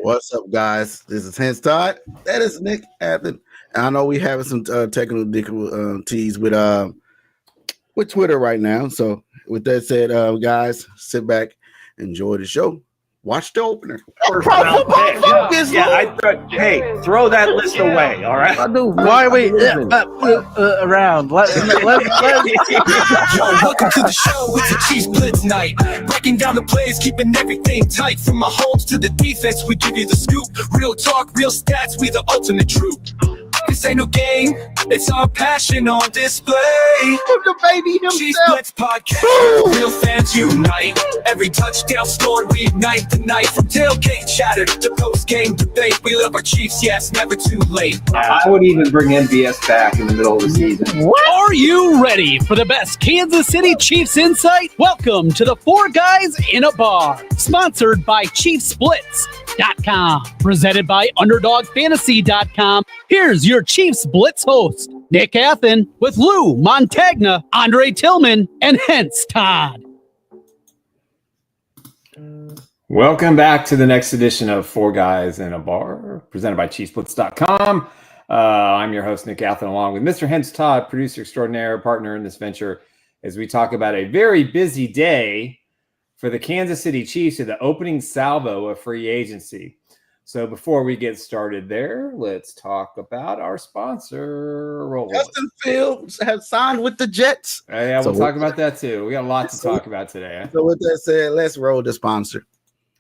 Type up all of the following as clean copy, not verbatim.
What's up, guys? This is Hense Todd. That is Nick Athan. I know we having some technical difficulties with Twitter right now. So with that said, guys, sit back, enjoy the show. Watch the opener. Hey, throw that list away, all right? Why are we around? Yo, welcome to the show. It's a Chiefs Blitz night. Breaking down the plays, keeping everything tight. From my homes to the defense, we give you the scoop. Real talk, real stats, we the ultimate troop. This ain't no game, it's our passion on display. The baby himself. Chiefs Blitz podcast, real fans unite. Every touchdown scored, we ignite the night. From tailgate chatter to post-game debate, we love our Chiefs, yes, never too late. I would even bring MVS back in the middle of the season. What? Are you ready for the best Kansas City Chiefs insight? Welcome to the Four Guys in a Bar, sponsored by ChiefsBlitz.com, presented by UnderdogFantasy.com. Here's your Chiefs Blitz host, Nick Athan, with Lou Montagna, Andre Tillman, and Hense Todd. Welcome back to the next edition of Four Guys in a Bar, presented by ChiefsBlitz.com. I'm your host, Nick Athan, along with Mr. Hense Todd, producer extraordinaire, partner in this venture, as we talk about a very busy day for the Kansas City Chiefs in the opening salvo of free agency. So before we get started there, let's talk about our sponsor. Justin Fields has signed with the Jets. Yeah, we'll talk about that too. We got a lot to talk about today. So with that said, let's roll the sponsor.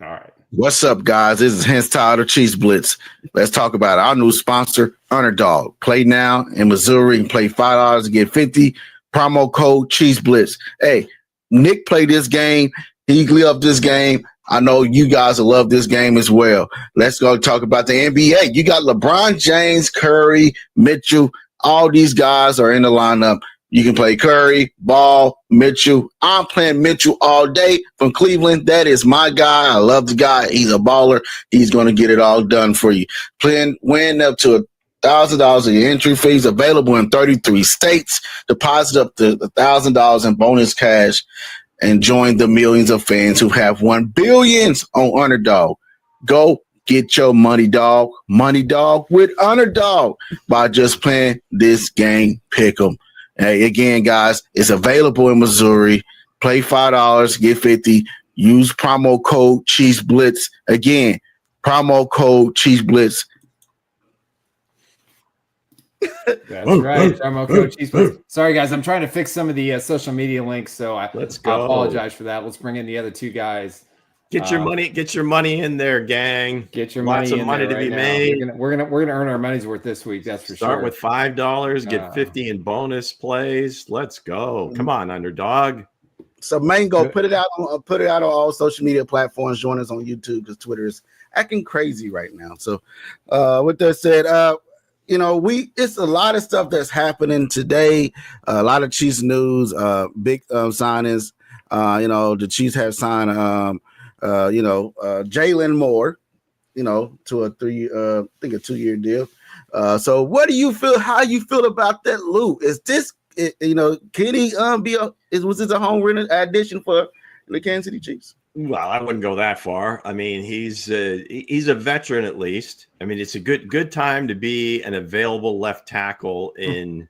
All right. What's up, guys? This is Hense Todd of Chiefs Blitz. Let's talk about our new sponsor, Underdog. Play now in Missouri and play $5 to get 50. Promo code Chiefs Blitz. Hey, Nick played this game. He loved this game. I know you guys will love this game as well. Let's go talk about the NBA. You got LeBron James, Curry, Mitchell. All these guys are in the lineup. You can play Curry, Ball, Mitchell. I'm playing Mitchell all day from Cleveland. That is my guy. I love the guy. He's a baller. He's going to get it all done for you. Win up to $1,000 in entry fees, available in 33 states. Deposit up to $1,000 in bonus cash and join the millions of fans who have won billions on Underdog. Go get your money dog with Underdog by just playing this game. Pick 'em. Hey, again, guys, it's available in Missouri. Play $5, get 50. Use promo code Chiefs Blitz. Again, promo code Chiefs Blitz. That's right. Promo code Chiefs Blitz. Sorry, guys, I'm trying to fix some of the social media links, so I apologize for that. Let's bring in the other two guys. Get your money in there, gang. Get your money. Lots of money to be made. We're gonna earn our money's worth this week. That's for sure. Start with $5, get 50 in bonus plays. Let's go. Come on, Underdog. So Mango, put it out on all social media platforms. Join us on YouTube because Twitter is acting crazy right now. So with that said, it's a lot of stuff that's happening today. A lot of Chiefs news, big signings. The Chiefs have signed Jalen Moore, to a 2-year deal. So what do you feel? How you feel about that, Lou? Is this, can he was this a home run addition for the Kansas City Chiefs? Well, I wouldn't go that far. I mean, he's a veteran at least. I mean, it's a good time to be an available left tackle in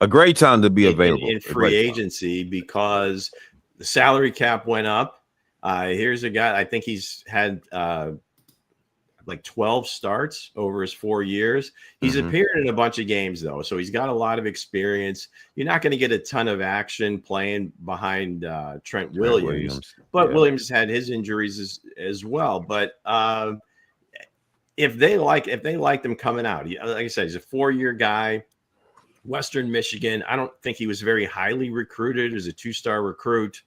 a great time to be available in free agency because the salary cap went up. Here's a guy, I think he's had like 12 starts over his 4 years. He's appeared in a bunch of games, though, so he's got a lot of experience. You're not going to get a ton of action playing behind Trent Williams. But Williams had his injuries as well. But if they like them coming out, like I said, he's a 4-year guy. Western Michigan. I don't think he was very highly recruited as a 2-star recruit.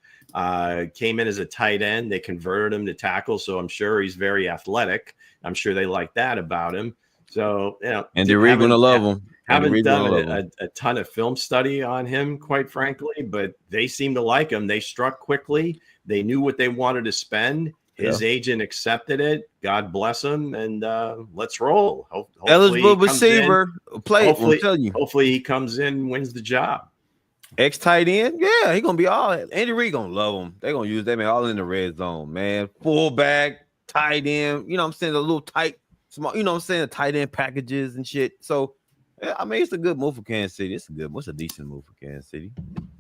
Came in as a tight end. They converted him to tackle, so I'm sure he's very athletic. I'm sure they like that about him. So, and they're really going to love him. Haven't done a ton of film study on him, quite frankly, but they seem to like him. They struck quickly. They knew what they wanted to spend. His agent accepted it. God bless him, and let's roll. Eligible receiver, play. Hopefully, he comes in, wins the job. Ex tight end, he gonna be all. Andy Reid gonna love him. They're gonna use them all in the red zone, man. Fullback, tight end, you know what I'm saying, a little tight, small, you know what I'm saying, tight end packages and shit. So, I mean, it's a good move for Kansas City. It's a decent move for Kansas City.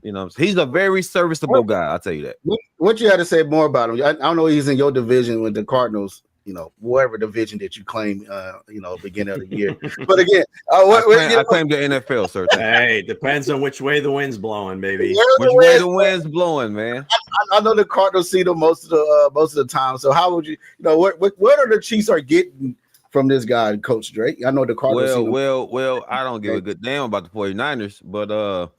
You know what I'm saying? He's a very serviceable guy, I'll tell you that. What you had to say more about him? I don't know he's in your division with the Cardinals, whatever division that you claim, beginning of the year. But again, I claim the NFL, sir. Hey, depends on which way the wind's blowing, baby. Which way the wind's blowing, man. I know the Cardinals see them most of the time. So how would you, what are the Chiefs are getting from this guy, Coach Drake? I know the Cardinals. Well, I don't give a good damn about the 49ers, but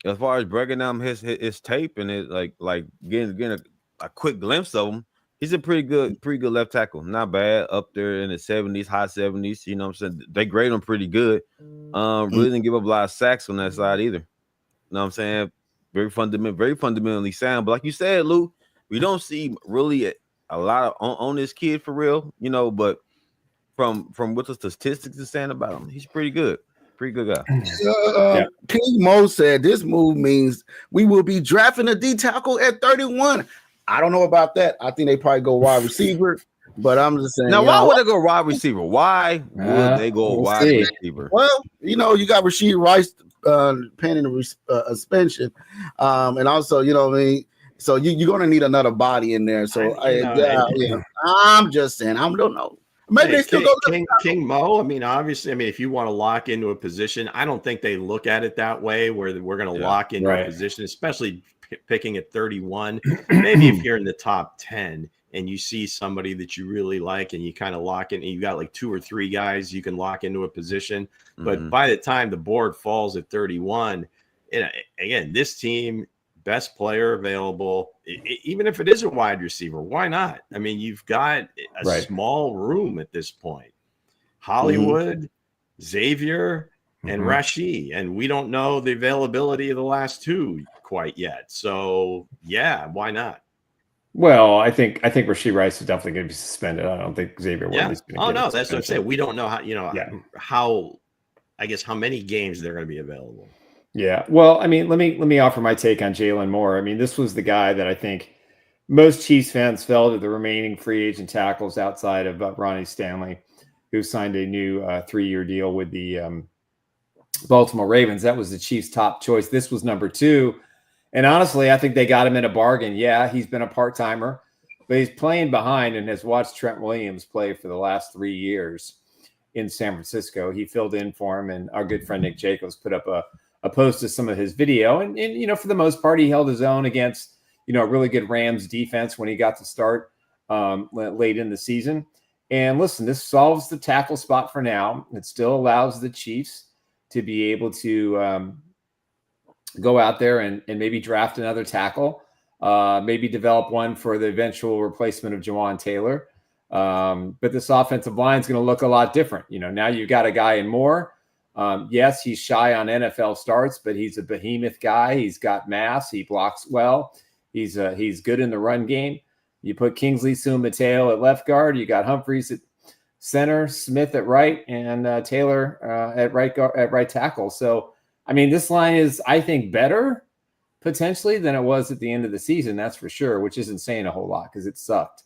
as far as breaking down his tape and it like getting a quick glimpse of him, he's a pretty good left tackle. Not bad, up there in the 70s, high 70s. You know what I'm saying? They grade him pretty good. Really didn't give up a lot of sacks on that side either. You know what I'm saying? Very fundamentally sound. But like you said, Lou, we don't see really a lot on this kid for real, but from what the statistics are saying about him, he's pretty good. Pretty good guy. King Mo said this move means we will be drafting a D tackle at 31. I don't know about that. I think they probably go wide receiver, but I'm just saying. Now, why would they go wide receiver? Why would they go wide receiver? Well, you got Rashid Rice pending a suspension, and also, you know what I mean. So you're going to need another body in there. So I'm just saying. I don't know. Maybe they still go King Mo. I mean, obviously, if you want to lock into a position, I don't think they look at it that way where we're going to lock into a position, especially picking at 31. Maybe if you're in the top 10 and you see somebody that you really like and you kind of lock in, and you got like 2 or 3 guys you can lock into a position. But by the time the board falls at 31, again, this team, best player available, even if it is a wide receiver, why not? I mean, you've got a small room at this point. Hollywood, Xavier, and Rashid, and we don't know the availability of the last 2 quite yet. So yeah, why not? Well, I think Rashid Rice is definitely going to be suspended. I don't think Xavier Worthy is going to. Oh no, that's what I'm saying. We don't know how how many games they're going to be available. Yeah. Well, I mean, let me offer my take on Jalen Moore. I mean, this was the guy that I think most Chiefs fans felt of the remaining free agent tackles outside of Ronnie Stanley, who signed a new 3-year deal with the Baltimore Ravens. That was the Chiefs' top choice. This was number 2. And honestly, I think they got him in a bargain. Yeah, he's been a part-timer, but he's playing behind and has watched Trent Williams play for the last 3 years in San Francisco. He filled in for him, and our good friend Nick Jacobs put up a post to some of his video. And for the most part, he held his own against, a really good Rams defense when he got to start late in the season. And listen, this solves the tackle spot for now. It still allows the Chiefs to be able to go out there and maybe draft another tackle, maybe develop one for the eventual replacement of Jawan Taylor. But this offensive line is going to look a lot different. Now you've got a guy in Moore. Yes, he's shy on NFL starts, but he's a behemoth guy. He's got mass. He blocks well. He's good in the run game. You put Kingsley Sumateo at left guard. You got Humphreys at center, Smith at right, and Taylor at right tackle. So, I mean, this line is, I think, better potentially than it was at the end of the season. That's for sure, which isn't saying a whole lot because it sucked.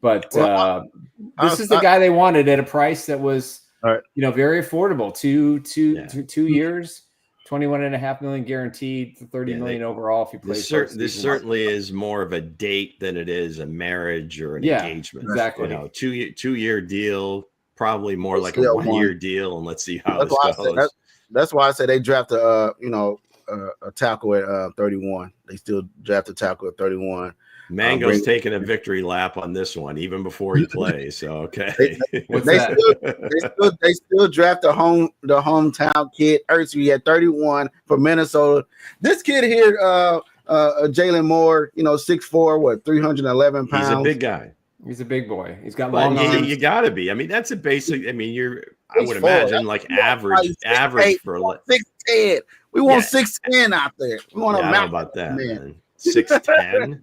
But this is the guy they wanted at a price that was, very affordable. Two years, $21.5 million guaranteed, $30 million overall if you play. This certainly is more of a date than it is a marriage or an engagement. Exactly. 2-year deal, probably more like a 1-year deal, and let's see how this goes. That's why I say they draft a tackle at 31. They still draft a tackle at 31. Mango's taking a victory lap on this one, even before he plays. So okay, they still draft the hometown kid Ertz at 31 for Minnesota. This kid here, Jalen Moore, 6'4", 311 pounds. He's a big guy. He's a big boy. He's got long arms. You got to be. I mean, that's a basic. I mean, I would imagine like average for 6'10". We want 6'10" out there. We want I don't know about that, man. 6'10".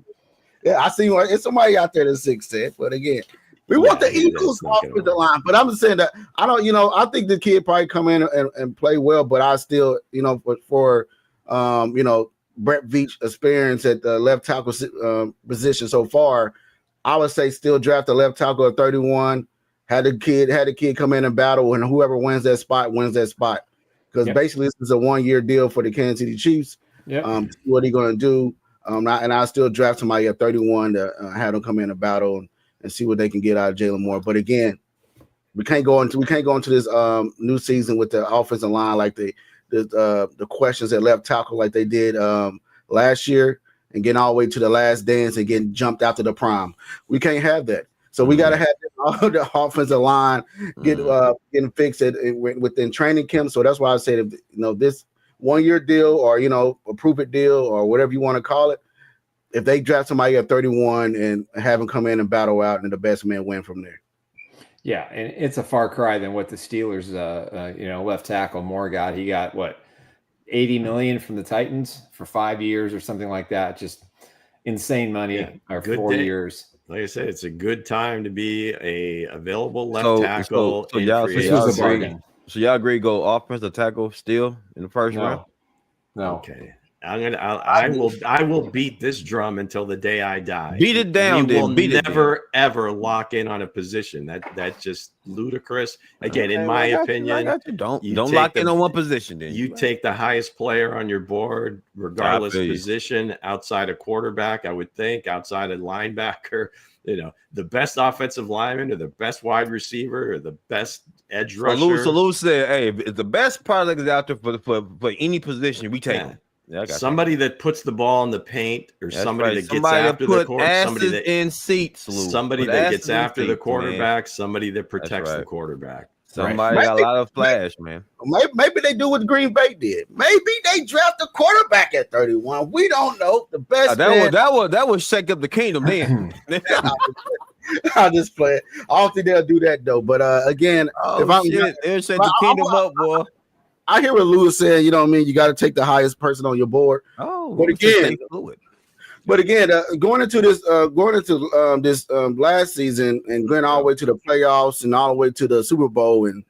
Yeah, I see it's somebody out there that's 6'10", but again, we want the Eagles off with the line. But I'm just saying that I don't, I think the kid probably come in and play well, but I still, for Brett Veach's experience at the left tackle position so far, I would say still draft the left tackle at 31. Had the kid come in and battle, and whoever wins that spot wins that spot. Because basically this is a 1-year deal for the Kansas City Chiefs. What are you going to do? I still draft somebody at 31 to have them come in and battle and see what they can get out of Jalen Moore. But again, we can't go into this new season with the offensive line like the questions at left tackle like they did last year and getting all the way to the last dance and getting jumped after the prime. We can't have that. So we got to have all the offensive line getting fixed within training camp. So that's why I said, this 1-year deal or, a prove-it deal or whatever you want to call it, if they draft somebody at 31 and have them come in and battle out and the best man win from there. Yeah, and it's a far cry than what the Steelers, left tackle Moore got. He got, $80 million from the Titans for 5 years or something like that. Just insane money or 4 years. Like I said, it's a good time to be a available left tackle. So y'all agree go offensive tackle still in the first round? No. Okay. I will beat this drum until the day I die. Beat it down. We will never ever lock in on a position. That's just ludicrous. Again, in my opinion, don't lock in on one position. Then you take the highest player on your board, regardless of position, outside of quarterback. I would think outside of linebacker. The best offensive lineman or the best wide receiver or the best edge rusher. So Lou said, "Hey, if the best product is out there for any position, we take them." Yeah, somebody that puts the ball in the paint or somebody that gets after the quarterback, somebody that in seats, Lou. Somebody that gets after the quarterback, somebody that protects the quarterback. Somebody got a lot of flash, man. Maybe they do what Green Bay did. Maybe they draft a quarterback at 31. We don't know. The best that would shake up the kingdom then. I'll just play it. I don't think they'll do that though. But again, it'll shake the kingdom up, boy. I hear what Lewis said. You know what I mean? You got to take the highest person on your board. But again, going into this last season and going all the way to the playoffs and all the way to the Super Bowl and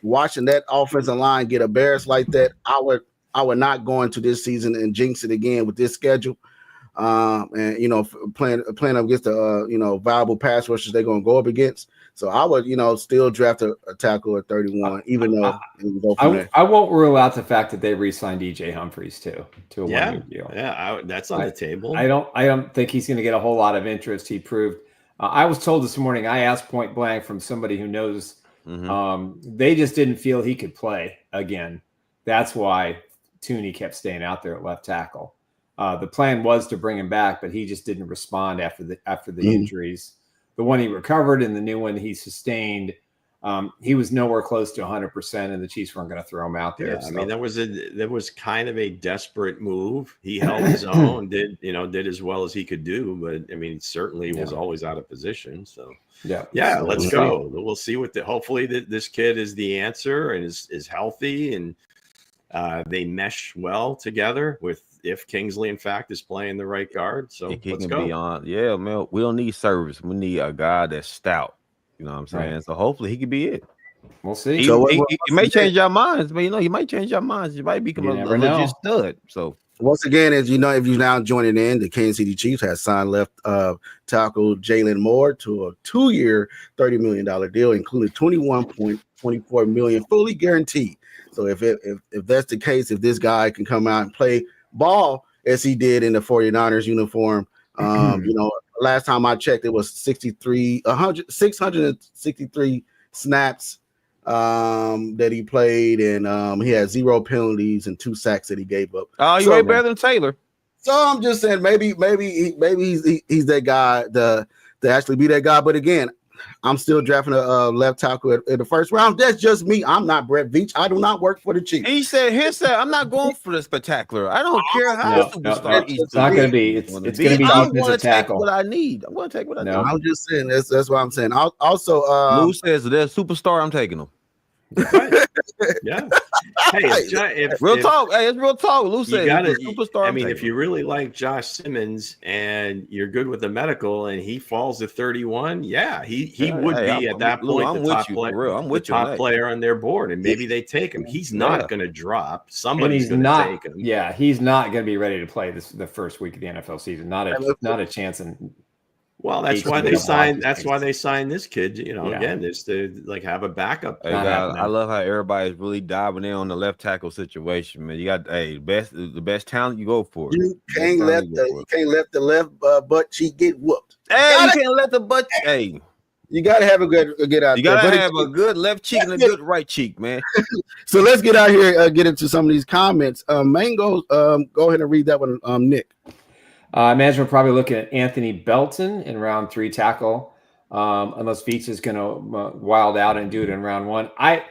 watching that offensive line get embarrassed like that, I would not go into this season and jinx it again with this schedule. And playing up against the viable pass rushers they're going to go up against. So I would, still draft a tackle at 31, even though I won't rule out the fact that they re-signed DJ Humphries to a 1-year deal. Yeah, that's on the table. I don't think he's going to get a whole lot of interest. He proved. I was told this morning. I asked point blank from somebody who knows. They just didn't feel he could play again. That's why Tooney kept staying out there at left tackle. The plan was to bring him back, but he just didn't respond after the injuries. The one he recovered and the new one he sustained, he was nowhere close to 100%, and the Chiefs weren't going to throw him out there. Yeah, so. I mean, that was kind of a desperate move. He held his own, did as well as he could do, but I mean, certainly was always out of position. So let's go. We'll see hopefully this kid is the answer and is healthy and they mesh well together if Kingsley, in fact, is playing the right guard. So let's go. Be on. Yeah, man, we don't need service. We need a guy that's stout. You know what I'm saying? Right. So hopefully he could be it. We'll see. He may change your minds, but he might change your minds. You might become a legit stud. So once again, if you're now joining in, the Kansas City Chiefs has signed left tackle Jalen Moore to a 2-year, $30 million deal, including $21.24 million fully guaranteed. So if that's the case, if this guy can come out and play ball as he did in the 49ers uniform, last time I checked, it was 663 snaps that he played, and he had 0 penalties and 2 sacks that he gave up. Oh, you way better than Taylor. So I'm just saying, maybe he's that guy to actually be that guy. But again, I'm still drafting a left tackle in the first round. That's just me. I'm not Brett Veach. I do not work for the Chiefs. He said, I'm not going for the spectacular. I don't care how superstar. It's not going to be. It's going to be defensive tackle. What I need. I'm going to take what I need. I'm just saying. That's what I'm saying. Also, Lou says there's superstar. I'm taking him. Yeah. Hey, it's real talk. Lou said superstar. I mean, if you really like Josh Simmons and you're good with the medical and he falls to 31, he would be at that point the top player on their board, and maybe they take him. He's not going to drop. Somebody's going to take him. Yeah, he's not going to be ready to play the first week of the NFL season. Not a chance. Well, that's why they signed. That's why they signed this kid. You know, again, is to like have a backup. Hey, guys, I love how everybody's really diving in on the left tackle situation, man. You got the best talent, you go for it. You can't let the left butt cheek get whooped. Hey, you can't let the butt. Hey, you gotta have a good out. You gotta have a good left cheek and a good right cheek, man. So let's get out here, get into some of these comments. Mango, go ahead and read that one, Nick. I imagine we're probably looking at Anthony Belton in round 3 tackle, unless Feats is going to wild out and do it in round 1. I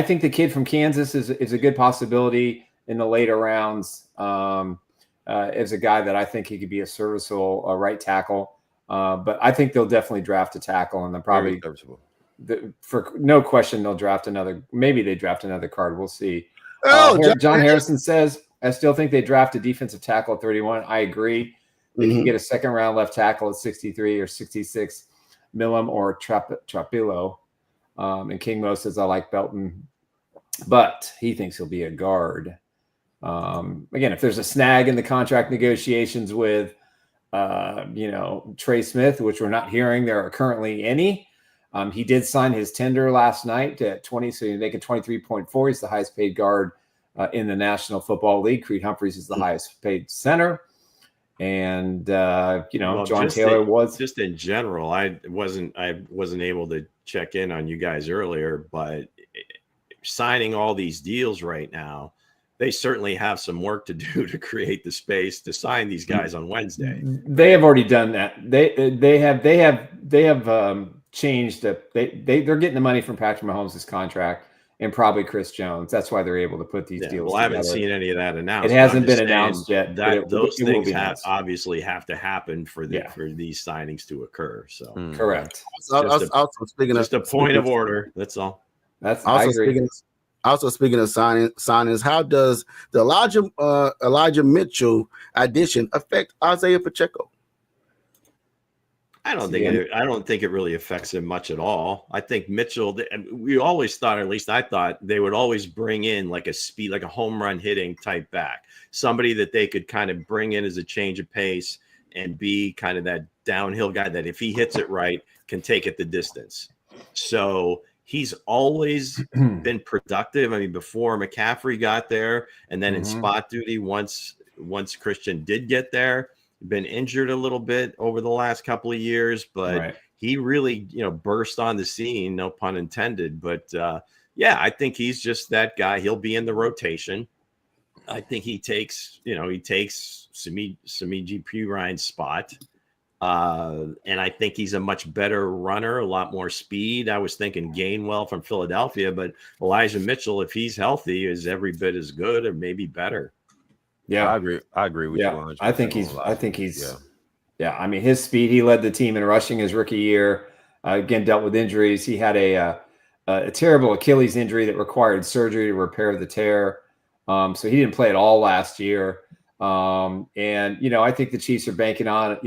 think the kid from Kansas is a good possibility in the later rounds. As a guy that I think he could be a serviceable right tackle. But I think they'll definitely draft a tackle, and they'll probably, for no question, they'll draft another. Maybe they draft another card. We'll see. John Harrison says, I still think they draft a defensive tackle at 31. I agree. They can get a second round left tackle at 63 or 66, Millam or Trapillo. And King Mo says, I like Belton, but he thinks he'll be a guard. Again, if there's a snag in the contract negotiations with, Trey Smith, which we're not hearing there are currently any. He did sign his tender last night at 20, so you're making 23.4. He's the highest paid guard in the National Football League. Creed Humphreys is the highest paid center. And, John Taylor was just in general. I wasn't able to check in on you guys earlier, but signing all these deals right now, they certainly have some work to do to create the space to sign these guys on Wednesday. They have already done that. They have changed that. They're getting the money from Patrick Mahomes' contract and probably Chris Jones. That's why they're able to put these deals. Well, I haven't seen any of that announced. It hasn't been announced yet. Those things obviously have to happen for these signings to occur. So correct. Also speaking just a point of order. That's all. That's also speaking of signings. How does the Elijah Mitchell addition affect Isaiah Pacheco? I don't think it really affects him much at all. I think Mitchell, we always thought, or at least I thought, they would always bring in like a home run hitting type back, somebody that they could kind of bring in as a change of pace and be kind of that downhill guy that if he hits it right, can take it the distance. So he's always been productive. I mean, before McCaffrey got there, and then in spot duty, once Christian did get there, been injured a little bit over the last couple of years, but he really, burst on the scene, no pun intended. But I think he's just that guy. He'll be in the rotation. I think he takes Samiji P. Ryan's spot. And I think he's a much better runner, a lot more speed. I was thinking Gainwell from Philadelphia, but Elijah Mitchell, if he's healthy, is every bit as good or maybe better. Yeah, I agree with you. I think he's I mean, his speed, he led the team in rushing his rookie year. Again, dealt with injuries. He had a terrible Achilles injury that required surgery to repair the tear. So he didn't play at all last year. And I think the Chiefs are banking on,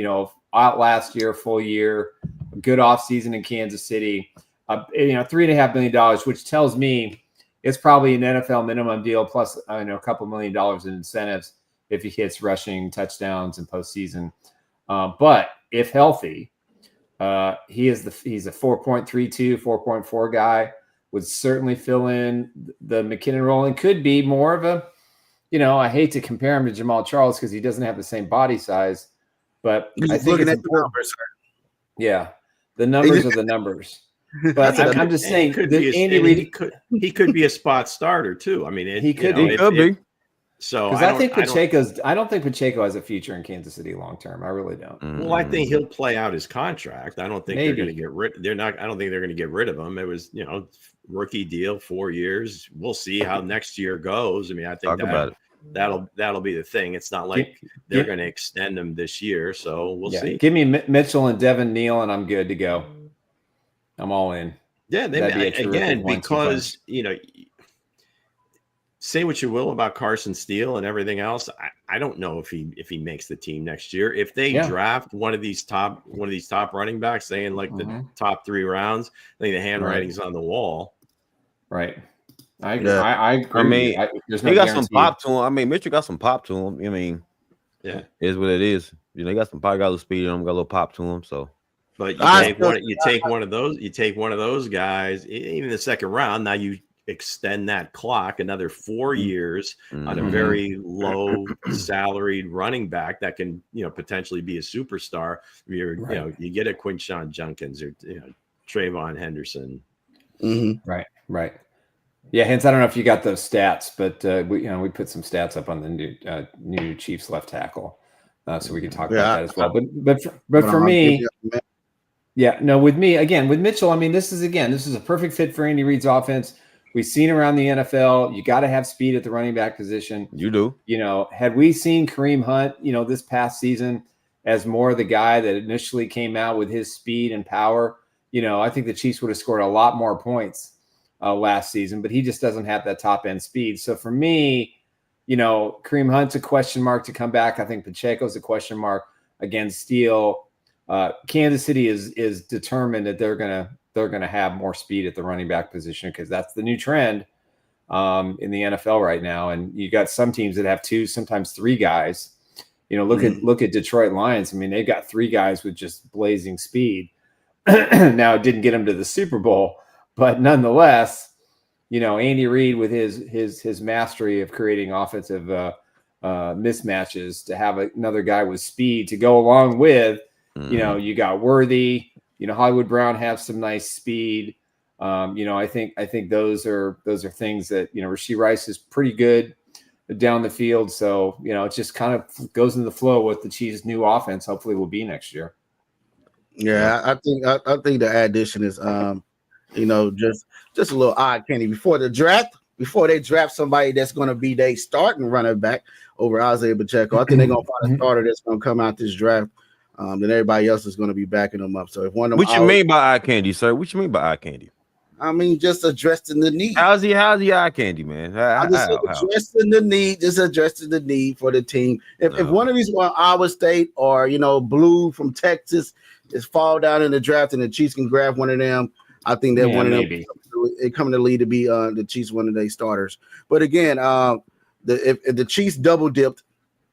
out last year, full year, a good offseason in Kansas City, $3.5 million, which tells me it's probably an NFL minimum deal plus a couple $1 million in incentives if he hits rushing touchdowns in postseason. But if healthy, he's a 4.32, 4.4 guy, would certainly fill in the McKinnon role and could be more of a, I hate to compare him to Jamal Charles because he doesn't have the same body size, but I think it's important. Yeah, the numbers are the numbers. But I'm just saying, he could be a spot starter too. I mean, he could be. So I don't think Pacheco has a future in Kansas City long term. I really don't. Well, I think he'll play out his contract. I don't think they're going to get rid. I don't think they're going to get rid of him. It was rookie deal, 4 years. We'll see how next year goes. I mean, I think that'll be the thing. It's not like they're going to extend him this year. So we'll see. Give me Mitchell and Devin Neal, and I'm good to go. I'm all in. Yeah, because say what you will about Carson Steele and everything else. I don't know if he makes the team next year. If they draft one of these top running backs, say in like the top 3 rounds, I think the handwriting's on the wall. Right. I agree. I agree. I mean, he got some pop to him. I mean, Mitchell got some pop to him. I mean, is what it is. You know, he got probably got a little speed in him, got a little pop to him. So, but you take one of those guys, even the second round. Now you extend that clock another 4 years on a very low salaried running back that can, potentially be a superstar. You get a Quinshon Judkins or Trayvon Henderson. Right. Yeah, Hense, I don't know if you got those stats, but we put some stats up on the new Chiefs left tackle, so we can talk about that as well. But for me, with Mitchell, I mean, this is a perfect fit for Andy Reid's offense. We've seen around the NFL, you got to have speed at the running back position. You do. Had we seen Kareem Hunt, this past season as more of the guy that initially came out with his speed and power, I think the Chiefs would have scored a lot more points last season, but he just doesn't have that top end speed. So for me, Kareem Hunt's a question mark to come back. I think Pacheco's a question mark against Steele. Kansas City is determined that they're gonna have more speed at the running back position because that's the new trend in the NFL right now. And you got some teams that have 2, sometimes 3 guys. Look at Detroit Lions. I mean, they've got 3 guys with just blazing speed. Now it didn't get them to the Super Bowl, but nonetheless, Andy Reid with his mastery of creating offensive mismatches to have another guy with speed to go along with. You got Worthy. Hollywood Brown have some nice speed. I think those are things that Rashee Rice is pretty good down the field. So it just kind of goes in the flow with the Chiefs' new offense. Hopefully, will be next year. Yeah, I think the addition is just a little eye candy before the draft. Before they draft somebody that's going to be their starting running back over Isaiah Pacheco, I think they're going to find a starter that's going to come out this draft. Then everybody else is going to be backing them up. So if one of them, what you mean by eye candy, sir? What you mean by eye candy? I mean, just addressing the need. How's he eye candy, man? Addressing the need, just addressing the need for the team. If one of these Iowa State or Blue from Texas is fall down in the draft and the Chiefs can grab one of them, I think that one of them it coming to lead to be the Chiefs one of their starters. But again, if the Chiefs double dipped,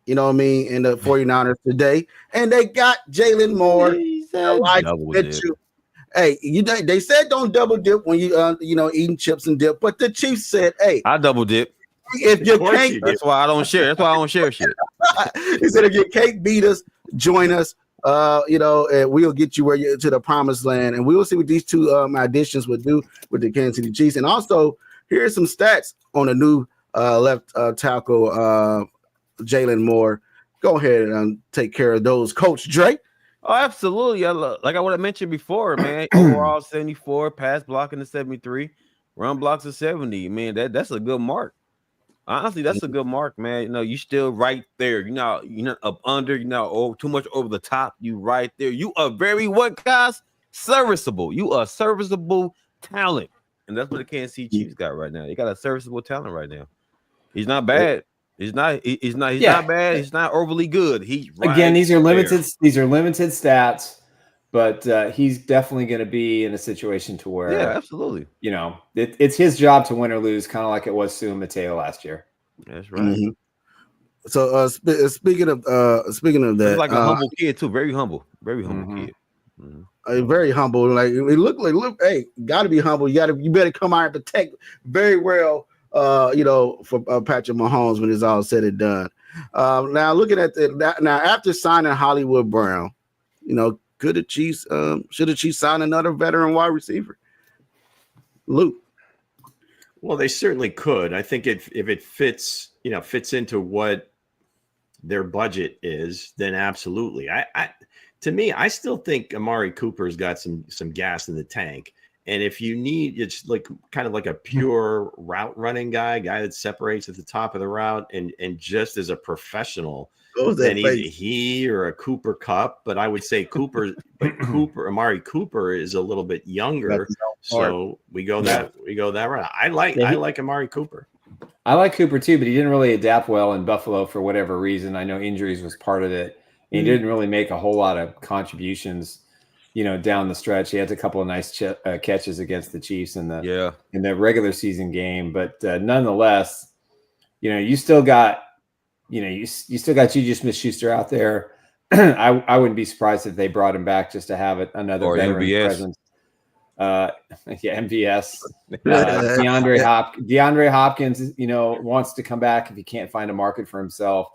in the 49ers today, and they got Jalen Moore. Hey, they said don't double dip when you eating chips and dip, but the Chiefs said, hey, I double dip. If your cake, that's why I don't share. That's why I don't share shit. He said, if your cake beat us, join us. And we'll get you to the promised land, and we will see what these 2 additions would do with the Kansas City Chiefs. And also, here's some stats on the new left tackle. Jalen Moore, go ahead and take care of those, Coach Dre. Oh, absolutely. Like I would have mentioned before, man. Overall 74, pass blocking to 73, run blocks to 70. Man, that's a good mark. Honestly, that's a good mark, man. You still right there. You're not up under. You're not too much over the top. You right there. You are very guys? Serviceable. You are serviceable talent, and that's what the Kansas City Chiefs got right now. They got a serviceable talent right now. He's not bad. He's not bad. He's not overly good. These are limited. These are limited stats, but he's definitely going to be in a situation to where, absolutely. It's his job to win or lose, kind of like it was Sue and Mateo last year. That's right. So speaking of that, he's like a humble kid too. Very humble kid. Very humble. Like it look. Hey, got to be humble. You better come out and protect very well. For Patrick Mahomes when it's all said and done. Now looking at after signing Hollywood Brown, should the Chiefs sign another veteran wide receiver? Lou. Well, they certainly could. I think if it fits into what their budget is, then absolutely. To me, I still think Amari Cooper's got some gas in the tank. And if you need, it's like kind of like a pure route running guy that separates at the top of the route and just as a professional, then either he or a Cooper Kupp. But I would say Amari Cooper is a little bit younger. So we go that route. I like Amari Cooper. I like Cooper too, but he didn't really adapt well in Buffalo for whatever reason. I know injuries was part of it. He didn't really make a whole lot of contributions. Down the stretch, he had a couple of nice catches against the Chiefs in the regular season game, but nonetheless, you still got Juju Smith-Schuster out there I wouldn't be surprised if they brought him back just to have another Or veteran MVS. presence. MVS. DeAndre Hopkins, wants to come back if he can't find a market for himself.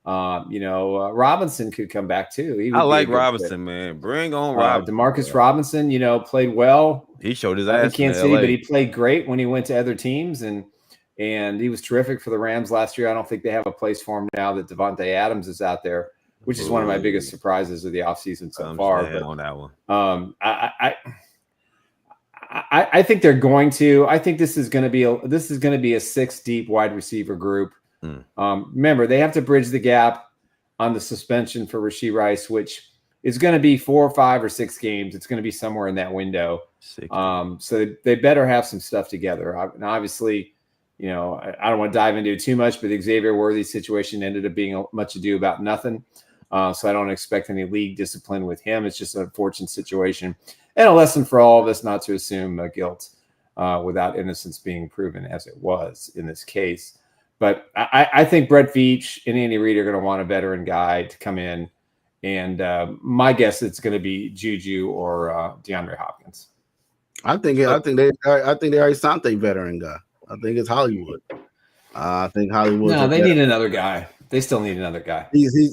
Robinson could come back too. I like Robinson, man. Bring on Robinson. DeMarcus Robinson, played well. He showed his ass in Kansas City, but he played great when he went to other teams, and he was terrific for the Rams last year. I don't think they have a place for him now that Devontae Adams is out there, which is one of my biggest surprises of the offseason so far. But on that one, I think they're going to. I think this is going to be a 6 deep wide receiver group. Remember, they have to bridge the gap on the suspension for Rashee Rice, which is going to be 4 or 5 or 6 games. It's going to be somewhere in that window. So they better have some stuff together. And obviously, I don't want to dive into it too much, but the Xavier Worthy situation ended up being much ado about nothing. So I don't expect any league discipline with him. It's just an unfortunate situation and a lesson for all of us not to assume guilt without innocence being proven, as it was in this case. But I think Brett Veach and Andy Reid are going to want a veteran guy to come in. And my guess it's going to be Juju or DeAndre Hopkins. I think they already signed a veteran guy. I think it's Hollywood. I think Hollywood. No, they need another guy. They still need another guy.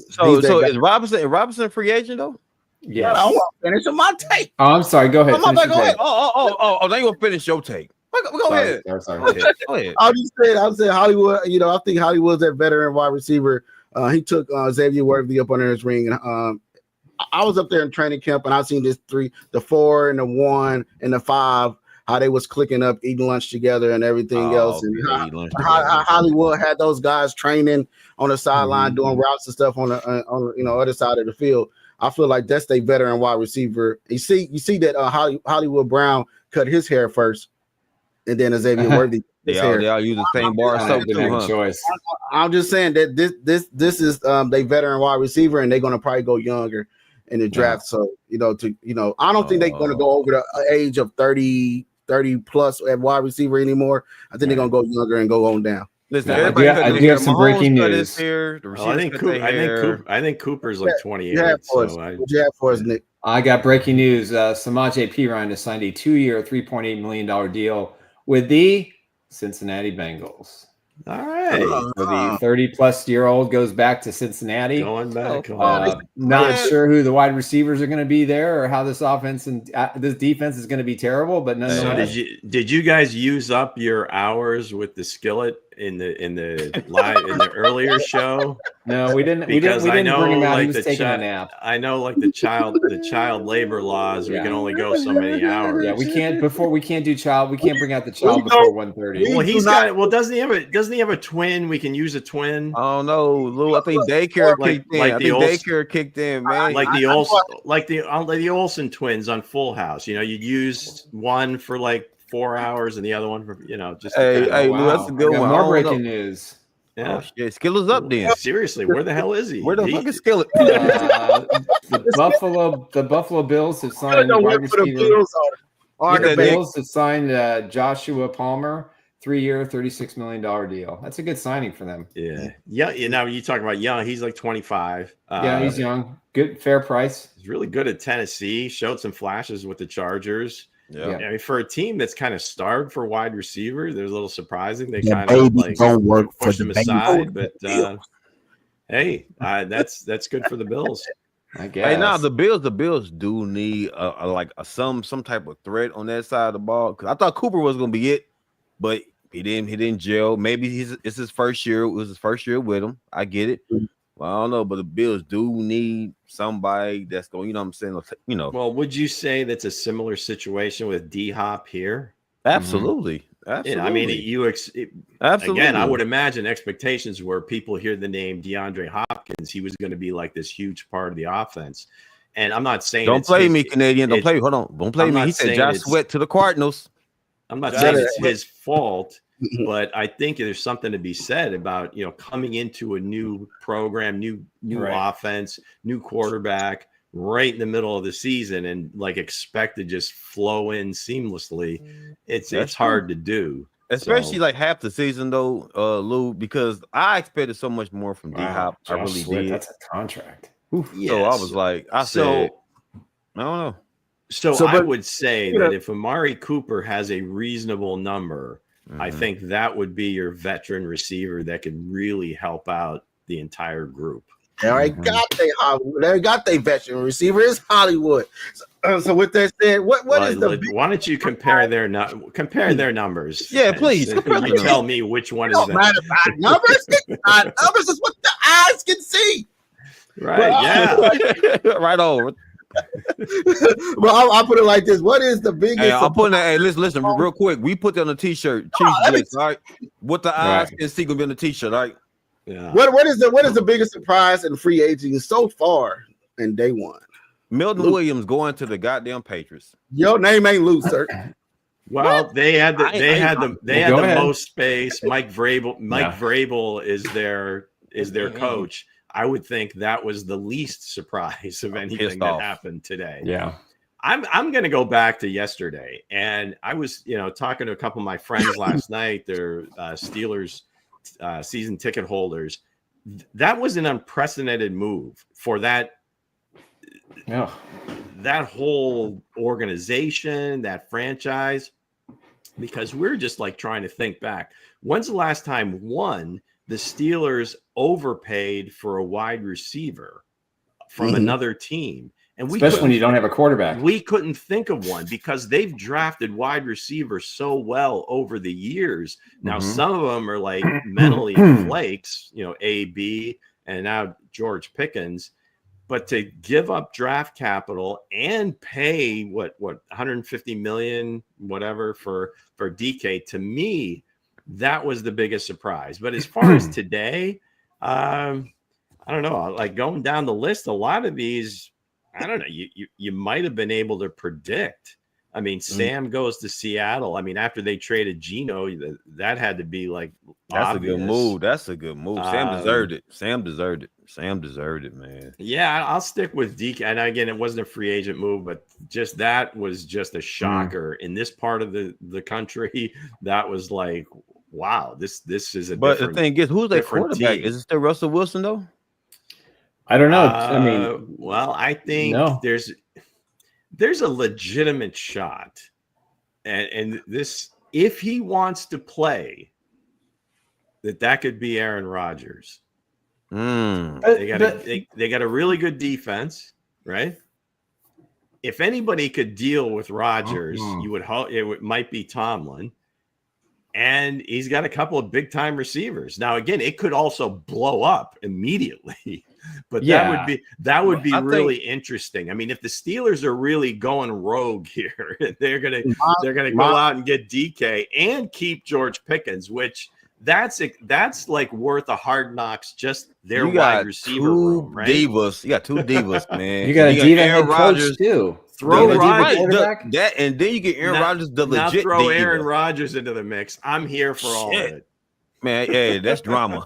So is Robinson a free agent though? Yes. I want to finish on my take. Oh, I'm sorry. Go ahead. Go ahead. Oh, now you want to finish your take. Go ahead. Sorry. Go ahead. I'm saying Hollywood. I think Hollywood's that veteran wide receiver. He took Xavier Worthy up under his ring, and I was up there in training camp, and I seen the 4 and the 1 and the 5, how they was clicking up, eating lunch together, and everything else, and how Hollywood had those guys training on the sideline, doing routes and stuff on the other side of the field. I feel like that's their veteran wide receiver. You see that Hollywood Brown cut his hair first, and then Xavier Worthy. They all use the same bar soap too, choice. I'm just saying that this is their veteran wide receiver, and they're gonna probably go younger in the draft. So I don't think they're gonna go over the age of 30 plus at wide receiver anymore. I think they're gonna go younger and go on down. Listen, I do have some breaking news. I think Cooper's like 28. What you have for us, Nick? I got breaking news. Samaje Perine has signed a 2-year, $3.8 million deal with the Cincinnati Bengals. All right. So the 30-plus-year-old goes back to Cincinnati. Going back. Not sure who the wide receivers are going to be there or how this offense and this defense is going to we terrible, but nonetheless. So did you guys use up your hours with the skillet in the live in the earlier show? No, we didn't. We didn't bring him out. He was taking a nap. I know, like the child labor laws. We can only go so many hours. Yeah, we can't do child. We can't bring out the child before 1:30. Well, doesn't he have a twin? We can use a twin. Oh no, Lou. I think daycare kicked in. Daycare kicked in, man. Like the Olsen twins on Full House. You'd use one for like 4 hours and the other one for just. Hey, Lou, that's a good one. More breaking news. Yeah, Skillet's up then. Seriously, where the hell is he? Where the fuck is Skillet? The Buffalo Bills have signed wide receiver. The Bills have signed Joshua Palmer, 3-year, $36 million deal. That's a good signing for them. Yeah. You talk about young. He's like 25. He's young. Good, fair price. He's really good at Tennessee. Showed some flashes with the Chargers. Yeah. I mean, for a team that's kind of starved for wide receiver, there's a little surprising. They kind of don't work push them aside, but hey, that's good for the Bills. I guess. Hey, now the Bills do need some type of threat on that side of the ball. Because I thought Cooper was going to be it, but he didn't gel. Maybe it's his first year. It was his first year with him. I get it. Well, I don't know, but the Bills do need somebody that's going. You know what I'm saying? Well, would you say that's a similar situation with D-Hop here? Absolutely. Absolutely. I mean, absolutely. Again, I would imagine expectations were people hear the name DeAndre Hopkins, he was going to be like this huge part of the offense. And I'm not saying don't play me, Canadian. Don't play. Hold on. Don't play me. He said Josh Sweat to the Cardinals. I'm not saying it's his fault, but I think there's something to be said about coming into a new program, new offense, new quarterback right in the middle of the season and like expect to just flow in seamlessly. It's hard to do, especially like half the season though, Lou, because I expected so much more from D-Hop. I really did. That's a contract. So I was like, I said, I don't know. So I would say that if Amari Cooper has a reasonable number, I think that would be your veteran receiver that could really help out the entire group. They already got their Hollywood. They got their veteran receiver. It's Hollywood. So with that said, what is the? Why don't you compare their numbers? Yeah, please. You tell me which one is better. Matter about numbers. Numbers is what the eyes can see. Right. Right over. Well, I'll put it like this. What is the biggest? Hey, I'm putting that. Hey, listen, real quick. We put that on the t-shirt. Chiefs Blitz, all right? What the eyes can see gonna be on the t-shirt, all right? Yeah. What is the biggest surprise in free agency so far in day one? Milton Williams going to the goddamn Patriots. Your name ain't Lou, sir. Well, they had the most space. Mike Vrabel is their coach. I would think that was the least surprise of anything that happened today. Yeah. I'm going to go back to yesterday, and I was, talking to a couple of my friends last night. They're Steelers season ticket holders. That was an unprecedented move for that whole organization, that franchise, because we're just like trying to think back. When's the last time the Steelers overpaid for a wide receiver from another team? And especially when you don't have a quarterback. We couldn't think of one because they've drafted wide receivers so well over the years. Now, some of them are like mentally flakes, AB, and now George Pickens. But to give up draft capital and pay what 150 million, whatever, for DK, to me, that was the biggest surprise. But as far as today, I don't know. Like going down the list, a lot of these, I don't know. You might have been able to predict. I mean, Sam goes to Seattle. I mean, after they traded Geno, that had to be like obvious. A good move. That's a good move. Sam deserved it. Sam deserved it, man. Yeah, I'll stick with DK. And again, it wasn't a free agent move, but just that was just a shocker in this part of the country. That was like, wow, this is a. But the thing is, who's their quarterback? Team. Is it still Russell Wilson though? I don't know. I think there's a legitimate shot, and this, if he wants to play, that could be Aaron Rodgers. They got a really good defense, right? If anybody could deal with Rodgers, you would hope it might be Tomlin. And he's got a couple of big time receivers. Now, again, it could also blow up immediately, but that would be really interesting. I mean, if the Steelers are really going rogue here, they're gonna go out and get DK and keep George Pickens, which that's like worth a Hard Knocks, just their wide receiver room, right? Divas. You got two divas, man. You got a diva head coach too. Throw Rodgers, and then you get Aaron Rodgers, the legit. Now throw diva. Aaron Rodgers into the mix. I'm here for all of it, man. Hey, that's drama.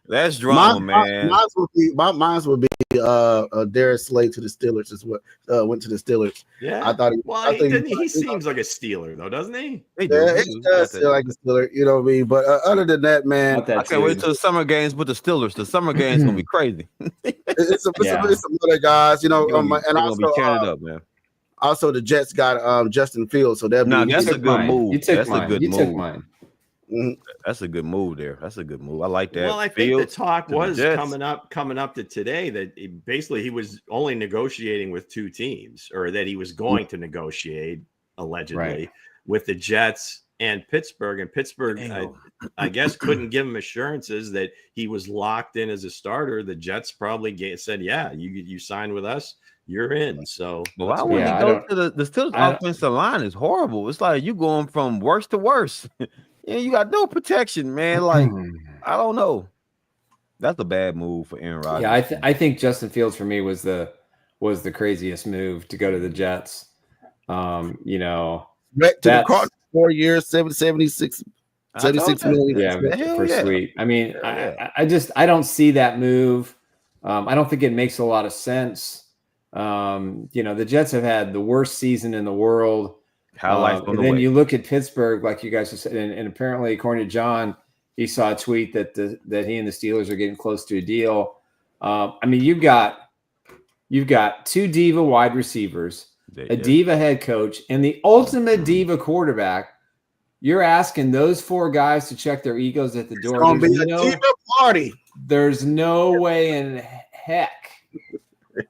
That's drama, man. Mine would be Darius Slay to the Steelers as well. Went to the Steelers. Yeah, I thought he seems like a Steeler though, doesn't he? He does feel like a Steeler. You know what I mean? But other than that, man, I can't wait till the summer games with the Steelers. The summer games gonna be crazy. it's some other guys, and also be carried up, man. Also, the Jets got Justin Fields, so that's a good move. That's a good move. Took mine. That's a good move there. That's a good move. I like that. Well, I think the talk was coming up to today that he was only negotiating with two teams, or that he was going to negotiate allegedly with the Jets and Pittsburgh. And Pittsburgh, I guess, couldn't give him assurances that he was locked in as a starter. The Jets probably said, "Yeah, you signed with us, you're in." So, why would he go to the Steelers? Offensive line is horrible. It's like you going from worse to worse. Yeah, you got no protection, man. Like, I don't know. That's a bad move for Aaron Rodgers. Yeah, I think Justin Fields for me was the craziest move to go to the Jets. To the Cardinals, 4 years, 76 million. Yeah, for sweet. I mean, I don't see that move. I don't think it makes a lot of sense. The Jets have had the worst season in the world. And then you look at Pittsburgh, like you guys have said, and apparently, according to John, he saw a tweet that he and the Steelers are getting close to a deal. I mean, you've got You've got 2 diva wide receivers, a diva head coach, and the ultimate diva quarterback. You're asking those 4 guys to check their egos at the door. It's gonna be a diva party. There's no way in heck.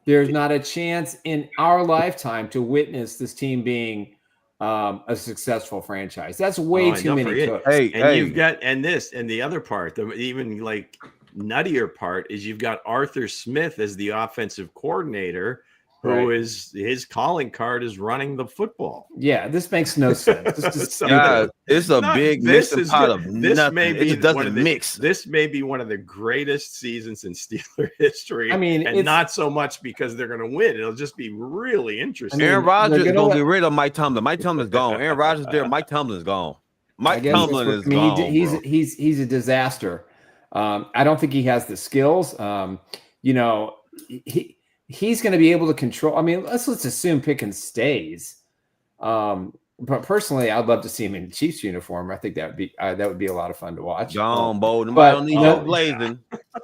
There's not a chance in our lifetime to witness this team being a successful franchise. That's way too many cooks. You've got the other part, the even like nuttier part is you've got Arthur Smith as the offensive coordinator, who is his calling card is running the football. Yeah, this makes no sense. It's a big mixing pot of nothing. It doesn't mix. This may be one of the greatest seasons in Steeler history. I mean, and not so much because they're going to win. It'll just be really interesting. Aaron Rodgers is going to get rid of Mike Tomlin. Mike Tomlin's gone. Aaron Rodgers there. Mike Tomlin's gone. Mike Tomlin is gone. He's a disaster. I don't think he has the skills. He's going to be able to control. I mean, let's assume Pickens stays. But personally, I'd love to see him in the Chiefs uniform. I think that would be a lot of fun to watch. John Bolden, but don't need no blazing.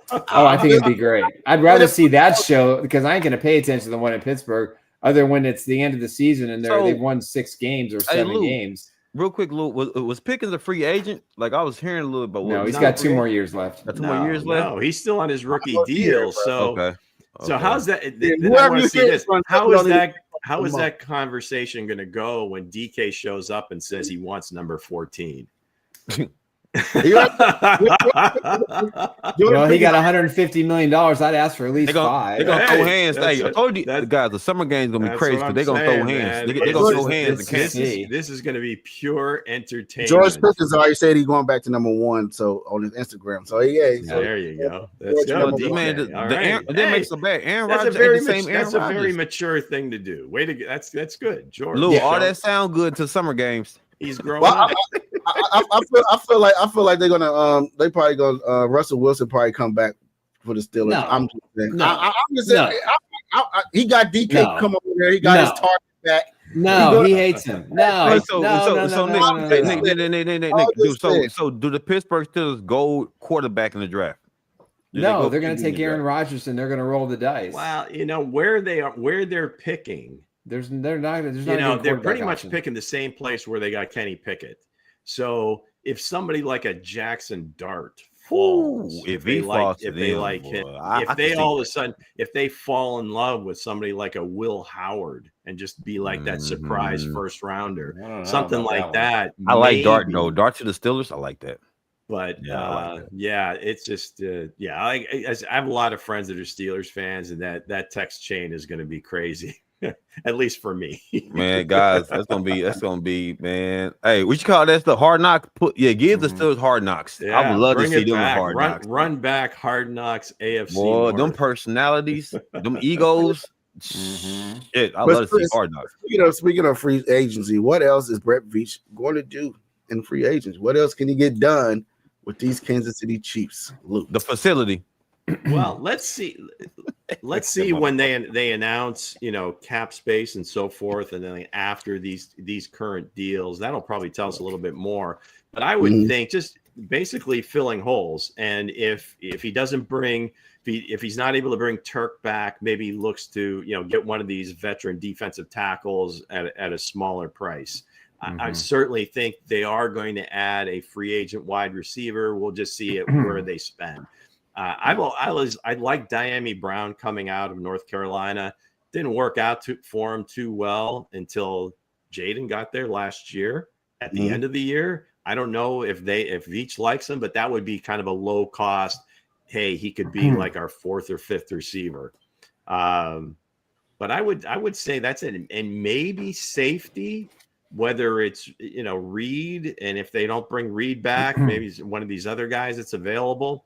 I think it'd be great. I'd rather see that show because I ain't going to pay attention to the one in Pittsburgh, other than when it's the end of the season and they've won 6 games or 7 games. Real quick, Lou, was Pickens a free agent? Like I was hearing a little bit. No, he's got 2 more years left. 2 more years left. No, he's still on his rookie deal. So okay. So how's that? I want to see this. How is that conversation going to go when DK shows up and says he wants number 14? Well, he got $150 million. I'd ask for at least 5. They're gonna throw hands. Hey, I told you, guys, the summer game's gonna be crazy because they're gonna throw hands. They're gonna throw hands. This is gonna be pure entertainment. George Pickens already said he's going back to number 1, so on his Instagram. So there you go. Let's go. That makes a bet. Aaron Rodgers that's a very mature thing to do. Way to go. That's good, George. Lou, all that sound good to summer games. He's growing up. I feel like they're gonna they probably gonna Russell Wilson probably come back for the Steelers. No. I'm just saying. No. I'm just saying. He got DK come over there. He got his target back. No, he hates him. No. So do the Pittsburgh Steelers go quarterback in the draft? No, they're going to take Aaron Rodgers and they're going to roll the dice. Well, where they're picking. They're pretty much picking the same place where they got Kenny Pickett. So if somebody like a Jackson Dart falls, if they like him, if they fall in love with somebody like a Will Howard and just be like that surprise first rounder, something like that. I like Dart. No, Dart to the Steelers. I like that. But it's just I have a lot of friends that are Steelers fans, and that text chain is going to be crazy. At least for me, man, guys, that's gonna be, man. Hey, what you call that stuff? Hard knocks. Give the Steelers hard knocks. Yeah, I would love to see them hard knocks. Run back hard knocks. AFC. Boy, them personalities, them egos. Shit, I love to see hard knocks. Speaking of free agency, what else is Brett Veach going to do in free agents? What else can he get done with these Kansas City Chiefs? Luke? The facility. Well, let's see when they announce, cap space and so forth, and then after these current deals, that'll probably tell us a little bit more. But I would think just basically filling holes, and if he doesn't bring, if he's not able to bring Turk back, maybe he looks to get one of these veteran defensive tackles at a smaller price. I certainly think they are going to add a free agent wide receiver. We'll just see it where they spend. I like Diami Brown coming out of North Carolina. Didn't work out for him too well until Jaden got there last year. At the end of the year, I don't know if Veach likes him, but that would be kind of a low cost. Hey, he could be like our 4th or 5th receiver. But I would say that's it, and maybe safety. Whether it's Reed, and if they don't bring Reed back, maybe one of these other guys that's available.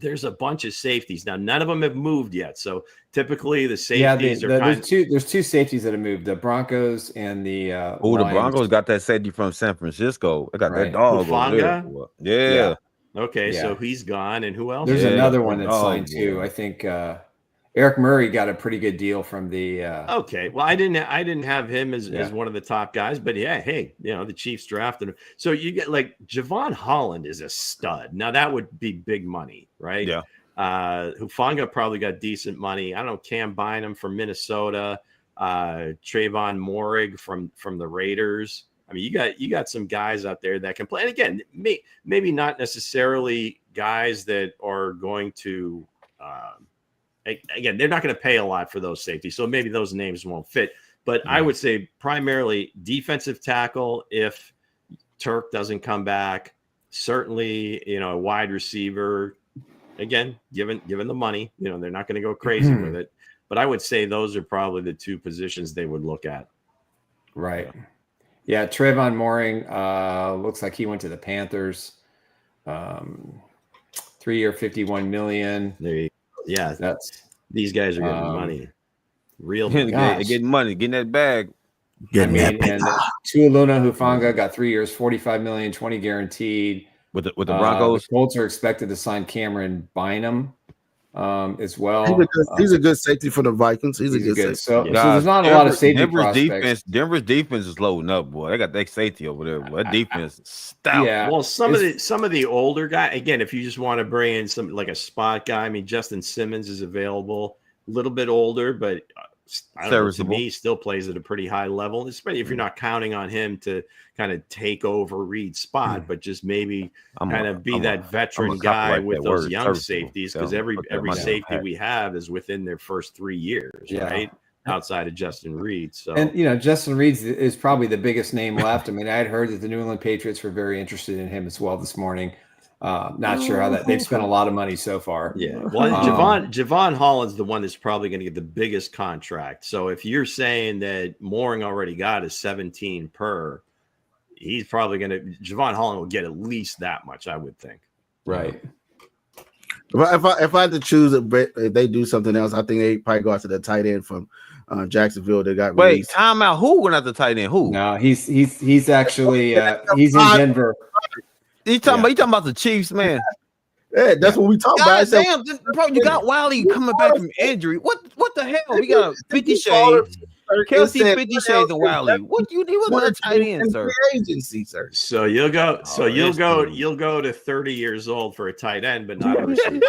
There's a bunch of safeties now. None of them have moved yet. So typically the safeties are there's 2 safeties that have moved: the Broncos and the the Broncos got that safety from San Francisco. They got that dog over there. Yeah. Okay, so he's gone, and who else? There's another one that's signed too. I think Eric Murray got a pretty good deal from the. Okay, well, I didn't have him as one of the top guys, but the Chiefs drafted him. So you get like Javon Holland is a stud. Now that would be big money, right? Yeah. Hufanga probably got decent money. I don't know, Cam Bynum from Minnesota, Trayvon Morig from the Raiders. I mean, you got some guys out there that can play. And again, maybe not necessarily guys that are going to again, they're not going to pay a lot for those safeties. So maybe those names won't fit. But I would say primarily defensive tackle if Turk doesn't come back. Certainly, a wide receiver. Again, given the money, they're not going to go crazy with it. But I would say those are probably the two positions they would look at. Right. Yeah, Trayvon Mooring looks like he went to the Panthers. 3-year, $51 million. Yeah, these guys are getting money. Real money. Getting money, getting that bag. And Tualuna Hufanga got 3 years, $45 million, 20 guaranteed. With the Broncos. The Colts are expected to sign Cameron Bynum as well. He's a good safety for the Vikings. He's a good safety. So there's not a lot of safety prospects. Denver's defense is loading up, boy. They got that safety over there, boy. That defense is stout. Yeah. Well, some of the older guys, again, if you just want to bring in some like a spot guy, I mean, Justin Simmons is available, a little bit older, but I don't know, to me, still plays at a pretty high level, especially if you're not counting on him to kind of take over Reed's spot, but just maybe be that veteran guy with those young safeties, because every safety we have is within their first 3 years, right? Outside of Justin Reed. So, and Justin Reed is probably the biggest name left. I mean, I had heard that the New England Patriots were very interested in him as well this morning. Not sure how they've spent a lot of money so far. Yeah. Well, Javon Holland's the one that's probably going to get the biggest contract. So if you're saying that Mooring already got a 17 per, he's probably going to, Javon Holland will get at least that much, I would think. Right. If I had to choose, if they do something else, I think they probably go after the tight end from Jacksonville. They got released. Time out. Who went after the tight end? Who? No, he's actually he's in Denver. You talking about the Chiefs, man? Yeah, that's what we talking about. Damn, bro, you got Wiley coming back from injury. What the hell? We got 50 Shades, Kelsey, 50 Shades, and Wiley. What do you need with a tight end, sir? Agency, sir. So you'll go. So you'll go to 30 years old for a tight end, but not a receiver.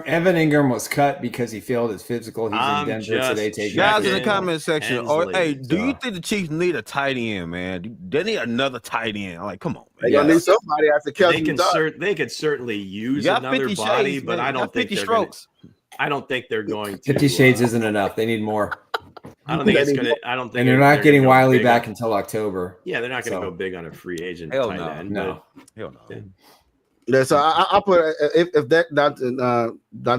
Evan Ingram was cut because he failed his physical. He's in Denver today. Guys in the comment section, do you think the Chiefs need a tight end, man? They need another tight end. I'm like, come on, man. They need somebody after Kelsey. They could certainly use another body, shades, but I don't think they're strokes. I don't think they're going to. 50 Shades isn't enough. They need more. I don't think it's going to. I don't think. And they're not getting Wiley back until October. Yeah, they're not going to go big on a free agent tight end. No. Hell no. Yeah, so I put if that not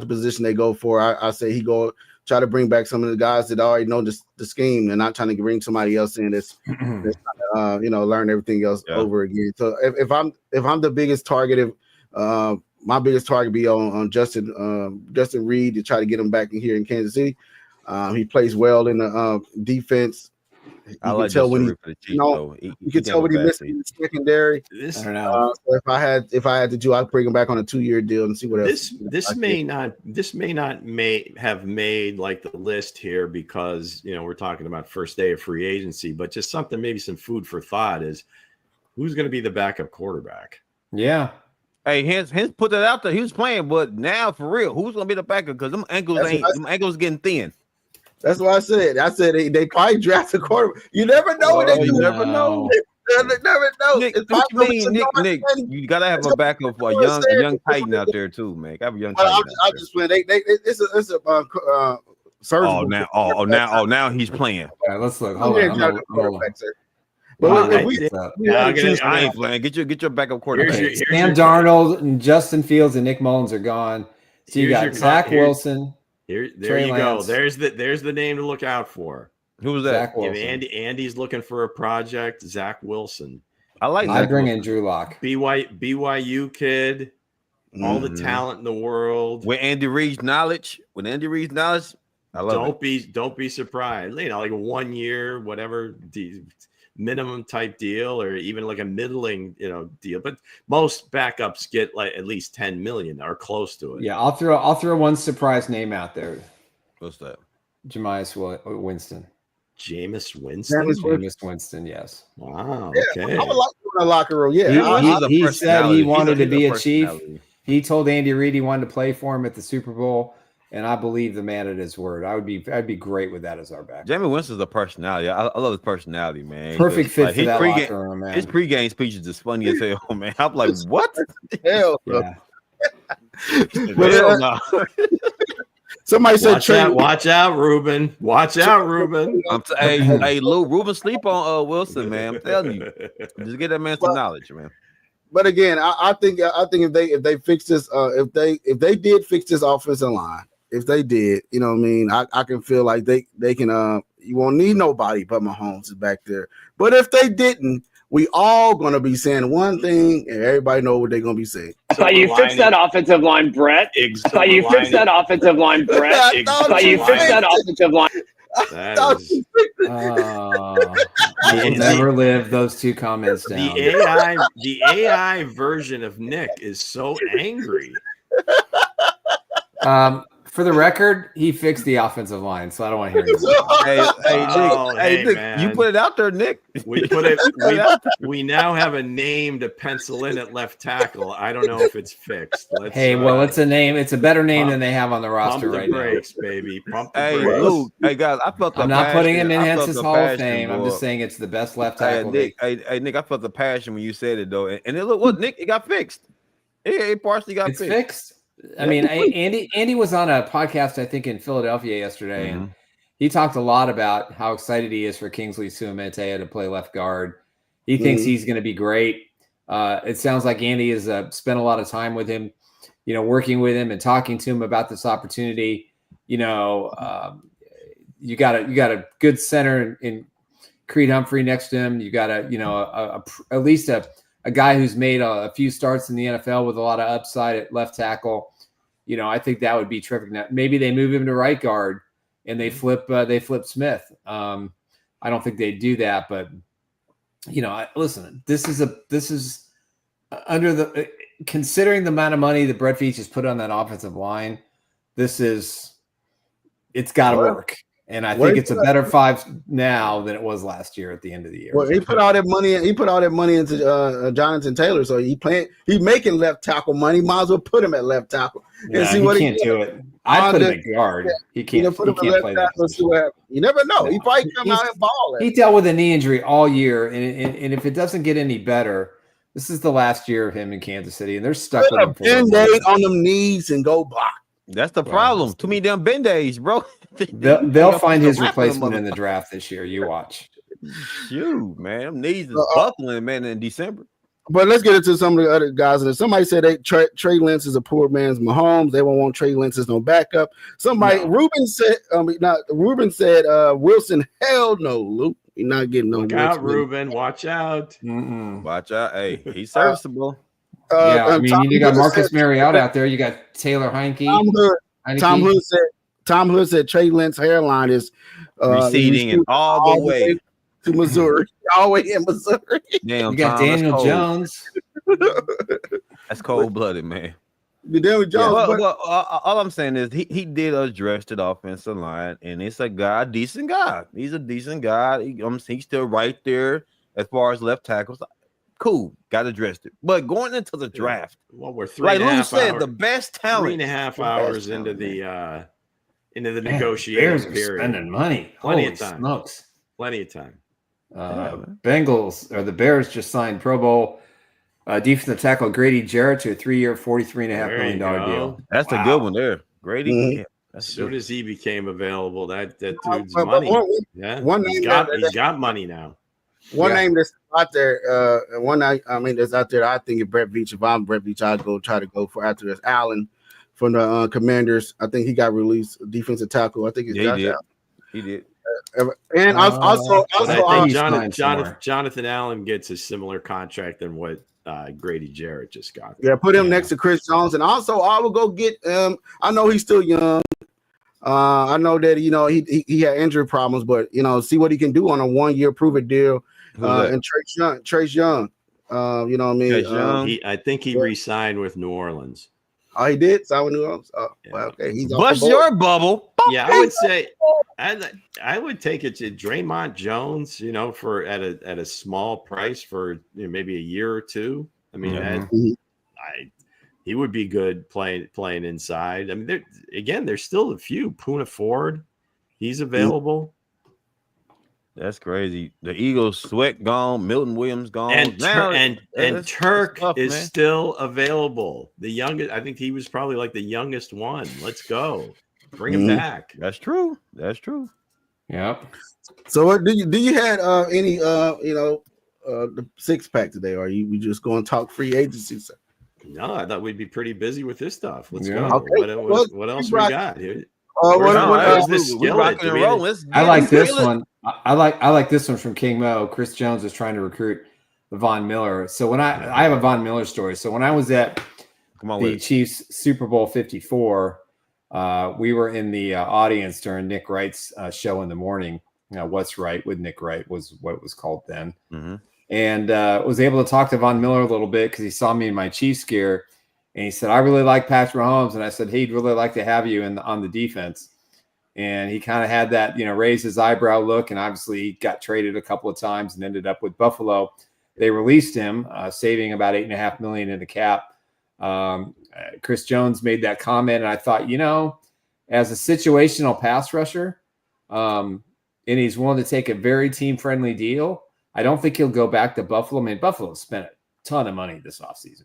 the position they go for, I say he go try to bring back some of the guys that already know the scheme and not trying to bring somebody else in that's learn everything else over again. So if I'm the biggest target, my biggest target be on Justin Reed to try to get him back in here in Kansas City. He plays well in the defense. I like tell when you can tell when he missed in the secondary. I don't know. So if I had to do, I'd bring him back on a 2-year deal and see what else. This may not have made like the list here because we're talking about first day of free agency, but just something, maybe some food for thought is who's going to be the backup quarterback. Yeah. Hey, Hense put that out there. He was playing, but now for real, who's going to be the backup? Because them ankles getting thin. That's what I said. I said they probably draft a quarterback. You never know what they do. You never know. You never know. Nick, you gotta have a backup for a young Titan out there too, man. Have a young Titan. I just went. It's a surgical. Now he's playing. Right, let's look. Hold on. But I ain't playing. Get your backup quarterback. Sam Darnold and Justin Fields and Nick Mullins are gone. So you got Zach Wilson. There you go. There's the name to look out for. Who was that? Andy's looking for a project. Zach Wilson. I bring in Drew Lock. BYU kid. All the talent in the world. With Andy Reid's knowledge, I love it. Don't be surprised. Like a 1 year, whatever minimum type deal, or even like a middling, deal. But most backups get like at least 10 million or close to it. Yeah, I'll throw one surprise name out there. What's that? Jameis Winston. Jameis Winston, yes. Wow. Yeah, okay. I would like the locker room. Yeah, he said he wanted to be a Chief. personality. He told Andy Reid he wanted to play for him at the Super Bowl, and I believe the man at his word. I'd be great with that as our back. Jamie Winston's a personality. I love his personality, man. Perfect fit for that locker room, man. His pregame speech is just funny as hell, man. I'm like, what? hell. Yeah. Hell no. Somebody said, Watch out, Ruben. Watch out, Ruben. Hey, Lou, Ruben sleep on Wilson, man. I'm telling you, just get that man some knowledge, man. But again, I think if they fix this, if they did fix this offensive line, if they did, you know what I mean, I can feel like they can. You won't need nobody but Mahomes is back there. But if they didn't, we all gonna be saying one thing, and everybody know what they're gonna be saying. I thought you fixed that offensive line, Brett. I thought you fixed that offensive line, Brett. I thought you fixed that offensive line. I will never live those two comments down. The AI version of Nick is so angry. For the record, he fixed the offensive line, so I don't want to hear it. Hey, Nick, man. you put it out there, Nick. We now have a name to pencil in at left tackle. I don't know if it's fixed. It's a name. It's a better name than they have on the roster right brakes, baby. Pump the Hey, brakes. Lou. Hey, guys, I felt the I'm not passion. putting him in I felt Hense's the Hall of passion, Fame. I'm boy. just saying it's the best left Hey, tackle. Nick, Nick, I felt the passion when you said it, though. And it look what, Nick, it got fixed. It partially got fixed. I mean, Andy was on a podcast, I think, in Philadelphia yesterday, and he talked a lot about how excited he is for Kingsley Suamete to play left guard. He thinks he's going to be great. It sounds like Andy has spent a lot of time with him, working with him and talking to him about this opportunity. You got a good center in Creed Humphrey next to him. You got at least a guy who's made a few starts in the NFL with a lot of upside at left tackle. I think that would be terrific. Now, maybe they move him to right guard and they flip Smith. I don't think they do that, but listen, this is under the considering the amount of money that Brett Veach has put on that offensive line. It's got to work. And I think it's a better 5 now than it was last year at the end of the year. Well, he put all that money. He put all that money into Jonathan Taylor, so he's making left tackle money. Might as well put him at left tackle and see what he can't do it. I put him at guard. Yeah, he can't. Put him at left tackle. You never know. He probably come out and ball. He dealt with a knee injury all year, and if it doesn't get any better, this is the last year of him in Kansas City, and they're stuck with him. Band-Aid on them knees and go block. That's the problem. Too many damn band-aids, bro. They'll find his replacement in the draft this year. You watch. Shoot, man. Them knees is buckling, man, in December. But let's get into some of the other guys. And somebody said Trey Lance is a poor man's Mahomes. They won't want Trey Lance as no backup. Ruben said Wilson, hell no, Luke. You're not getting no. Look out, Ruben. Watch out. Watch out. Hey, he's serviceable. You got Marcus Mariota out there. You got Taylor Heineke. Tom Hood said Trey Lance's hairline is receding and all the way to Missouri. All the way in Missouri. Damn, you got Daniel Jones. That's cold-blooded, man. Daniel Jones. All I'm saying is he did address the offensive line, and it's a decent guy. He's a decent guy. He's still right there as far as left tackles. Cool, got addressed it. But going into the draft, we're 3.5 hours. Said, the best talent. 3.5 hours into the negotiation period. Spending money. Plenty Holy of time. Smokes. Plenty of time. The Bears just signed Pro Bowl defensive tackle Grady Jarrett to a 3-year, $43.5 million deal. That's a good one there, Grady. Mm-hmm. As soon as he became available, that dude's money. He's got money now. One name that's out there, that's out there. I think if Brett Veach, if I'm Brett Veach, I'd try to go for after this. Allen from the Commanders. I think he got released, defensive tackle. I think he did. And also, Jonathan Allen gets a similar contract than what Grady Jarrett just got. Yeah, put him next to Chris Jones, and also I will go get. I know he's still young. I know that he had injury problems, but see what he can do on a 1-year prove-it deal. And Trace Young, you know what I mean? I think he re-signed with New Orleans. Oh, he did sign with New Orleans. Oh, yeah. Well, okay. He's bust your bubble. Yeah, I would say I would take it to Draymond Jones, for at a small price for maybe a year or two. I mean, he would be good playing inside. I mean, there's still a few. Poona Ford, he's available. That's crazy. The Eagles, Sweat gone, Milton Williams gone, and Turk tough, is man. still available. The youngest, I think he was probably like the youngest one. Let's go, bring him back. That's true. Yep. So, what do you had any the 6-pack today? Or we just going to talk free agency, sir? No, I thought we'd be pretty busy with this stuff. Let's Yeah. go. Okay. What else we got here? We rocking and rolling. I like this one. I like this one from King Mo. Chris Jones is trying to recruit Von Miller. So when I have a Von Miller story. So when I was at the Chiefs Super Bowl 54, we were in the audience during Nick Wright's show in the morning. What's Right with Nick Wright was what it was called then. Mm-hmm. And was able to talk to Von Miller a little bit because he saw me in my Chiefs gear. And he said, I really like Patrick Mahomes. And I said, he'd really like to have you on the defense. And he kind of had that, raise his eyebrow look. And obviously he got traded a couple of times and ended up with Buffalo. They released him, saving about $8.5 million in the cap. Chris Jones made that comment. And I thought, as a situational pass rusher, and he's willing to take a very team-friendly deal, I don't think he'll go back to Buffalo. I mean, Buffalo spent a ton of money this offseason.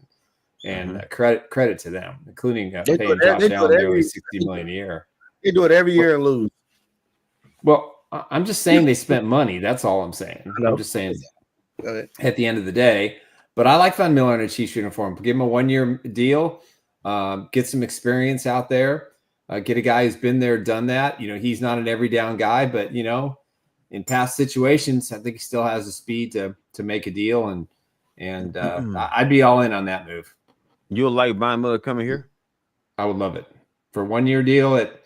And credit to them, including paying Josh Allen nearly $60 million a year. They do it every year and lose. Well, I'm just saying they spent money. That's all I'm saying. I'm just saying at the end of the day. But I like Von Miller in a Chiefs uniform. Give him a 1-year deal. Get some experience out there. Get a guy who's been there, done that. He's not an every down guy, but in past situations, I think he still has the speed to make a deal. And I'd be all in on that move. You'll like Von Miller coming here? I would love it for a 1-year deal at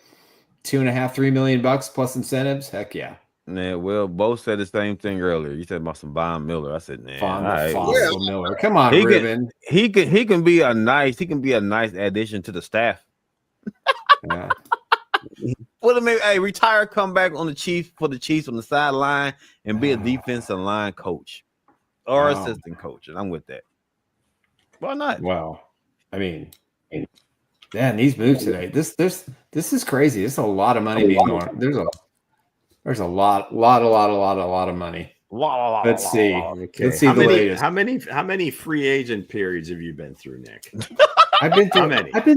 $2.5-3 million plus incentives. Heck yeah. Yeah, well, both said the same thing earlier. You said about some Von Miller. I said, Von right. Miller. Come on, Ruben. He can be a nice addition to the staff. Yeah. Well, maybe retire, come back on the Chiefs on the sideline and be a defensive line coach or assistant coach, and I'm with that. Why not? Wow. I mean, man, these moves today. This is crazy. There's a lot of money being going. There's a lot of money. Let's see. Okay. Let's see the latest. How many free agent periods have you been through, Nick? I've been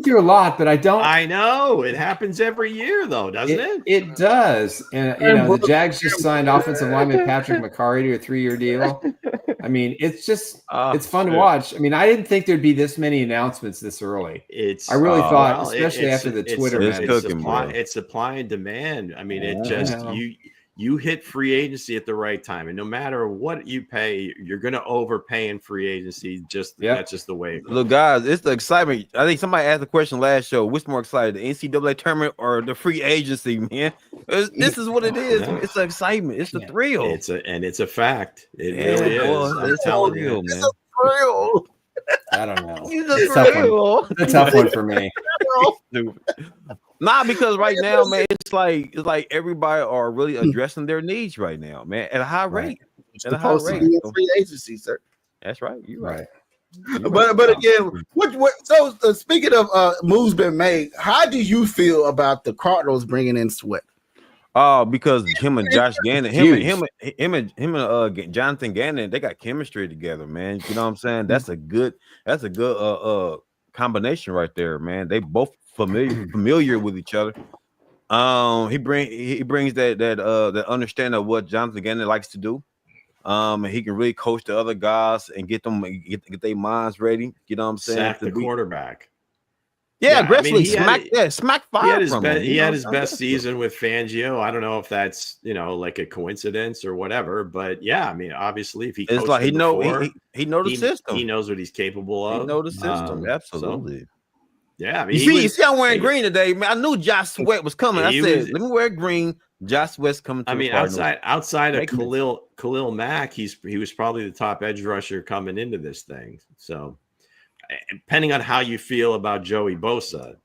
through a lot, but I don't. I know it happens every year, though, doesn't it? It does. And the Jags just signed offensive lineman Patrick McCarry to a 3-year deal. I mean, it's just it's fun to watch. I mean, I didn't think there'd be this many announcements this early. I really thought, especially after the Twitter. It's supply and demand. I mean, it just you hit free agency at the right time, and no matter what you pay, you're going to overpay in free agency. That's just the way it goes. Look, guys, it's the excitement. I think somebody asked the question last show: which more excited, the NCAA tournament or the free agency? Man, this is what it is. Yeah. It's the excitement. It's the thrill. It's a fact. It really is. It's telling you, man. It's a thrill. I don't know. It's a tough one for me. Nah, because right now, man, it's like everybody are really addressing their needs right now, man, at a high rate. At a high rate. Free agency, sir. That's right. You're right. But again, so speaking of moves been made, how do you feel about the Cardinals bringing in Sweat? Because him and Josh Gannon, him and Jonathan Gannon, they got chemistry together, man. You know what I'm saying? That's a good combination right there, man. They both familiar with each other. He brings that understanding of what Jonathan Gannon likes to do. And he can really coach the other guys and get their minds ready. You know what I'm saying? Sack the quarterback. Yeah, aggressively smack fire. He had his best season with Fangio. I don't know if that's like a coincidence or whatever, but yeah, I mean, obviously, if he it's like he know the system. He knows what he's capable of. He know the system, absolutely. So, yeah, I mean, you see, I'm wearing green today, man. I knew Josh Sweat was coming. I said, let me wear green. Josh Sweat's coming. I mean, outside of Khalil Mack, he was probably the top edge rusher coming into this thing. So, depending on how you feel about Joey Bosa,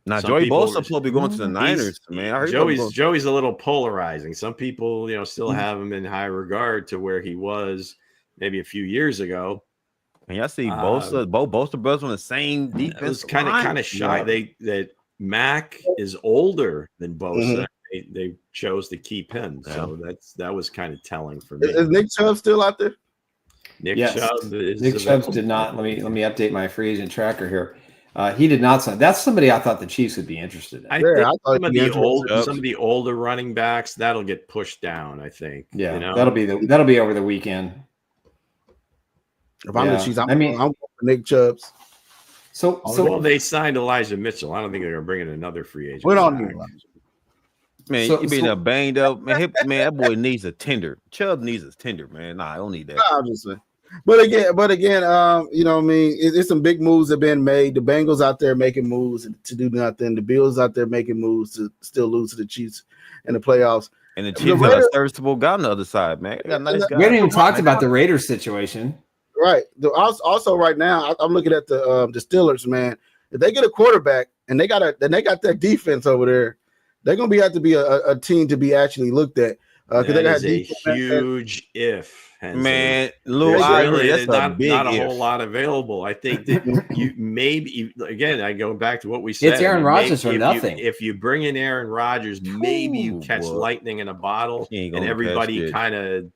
Now, Some Joey people- Bosa supposed to be going to the Niners, man. I heard Joey's a little polarizing. Some people, still have him in high regard to where he was maybe a few years ago. And y'all see Bosa, both Bosa brothers on the same defense. It was kind of shy. That Mac is older than Bosa. They chose to keep him, so that was kind of telling for me. Is Nick Chubb still out there? Nick Yes. Chubb Nick Chubb did not. Let me update my free agent tracker here. He did not sign. That's somebody I thought the Chiefs would be interested in. I think some of the older running backs that'll get pushed down. I think. Yeah, that'll be over the weekend. If I'm the Chiefs, I'm going for Nick Chubb's. So they signed Elijah Mitchell. I don't think they're going to bring in another free agent. We don't need Elijah. Man, you being a banged up man. That boy needs a tender. Chubb needs a tender, man. Nah, I don't need that. Nah, I'm just saying. But again, you know what I mean? It's some big moves that have been made. The Bengals out there making moves to do nothing. The Bills out there making moves to still lose to the Chiefs in the playoffs. And the Chiefs got a serviceable guy on the other side, man. They got a nice guy. We haven't even talked about the Raiders situation. Right. Also, right now, I'm looking at the Steelers, man. If they get a quarterback and they got that defense over there, they're gonna have to be a team to be actually looked at. That is a huge if. Man, Lou, I agree. That's not a whole lot available. I think that you maybe again. I go back to what we said. It's Aaron Rodgers or nothing. If you bring in Aaron Rodgers, maybe you catch lightning in a bottle, and everybody kind of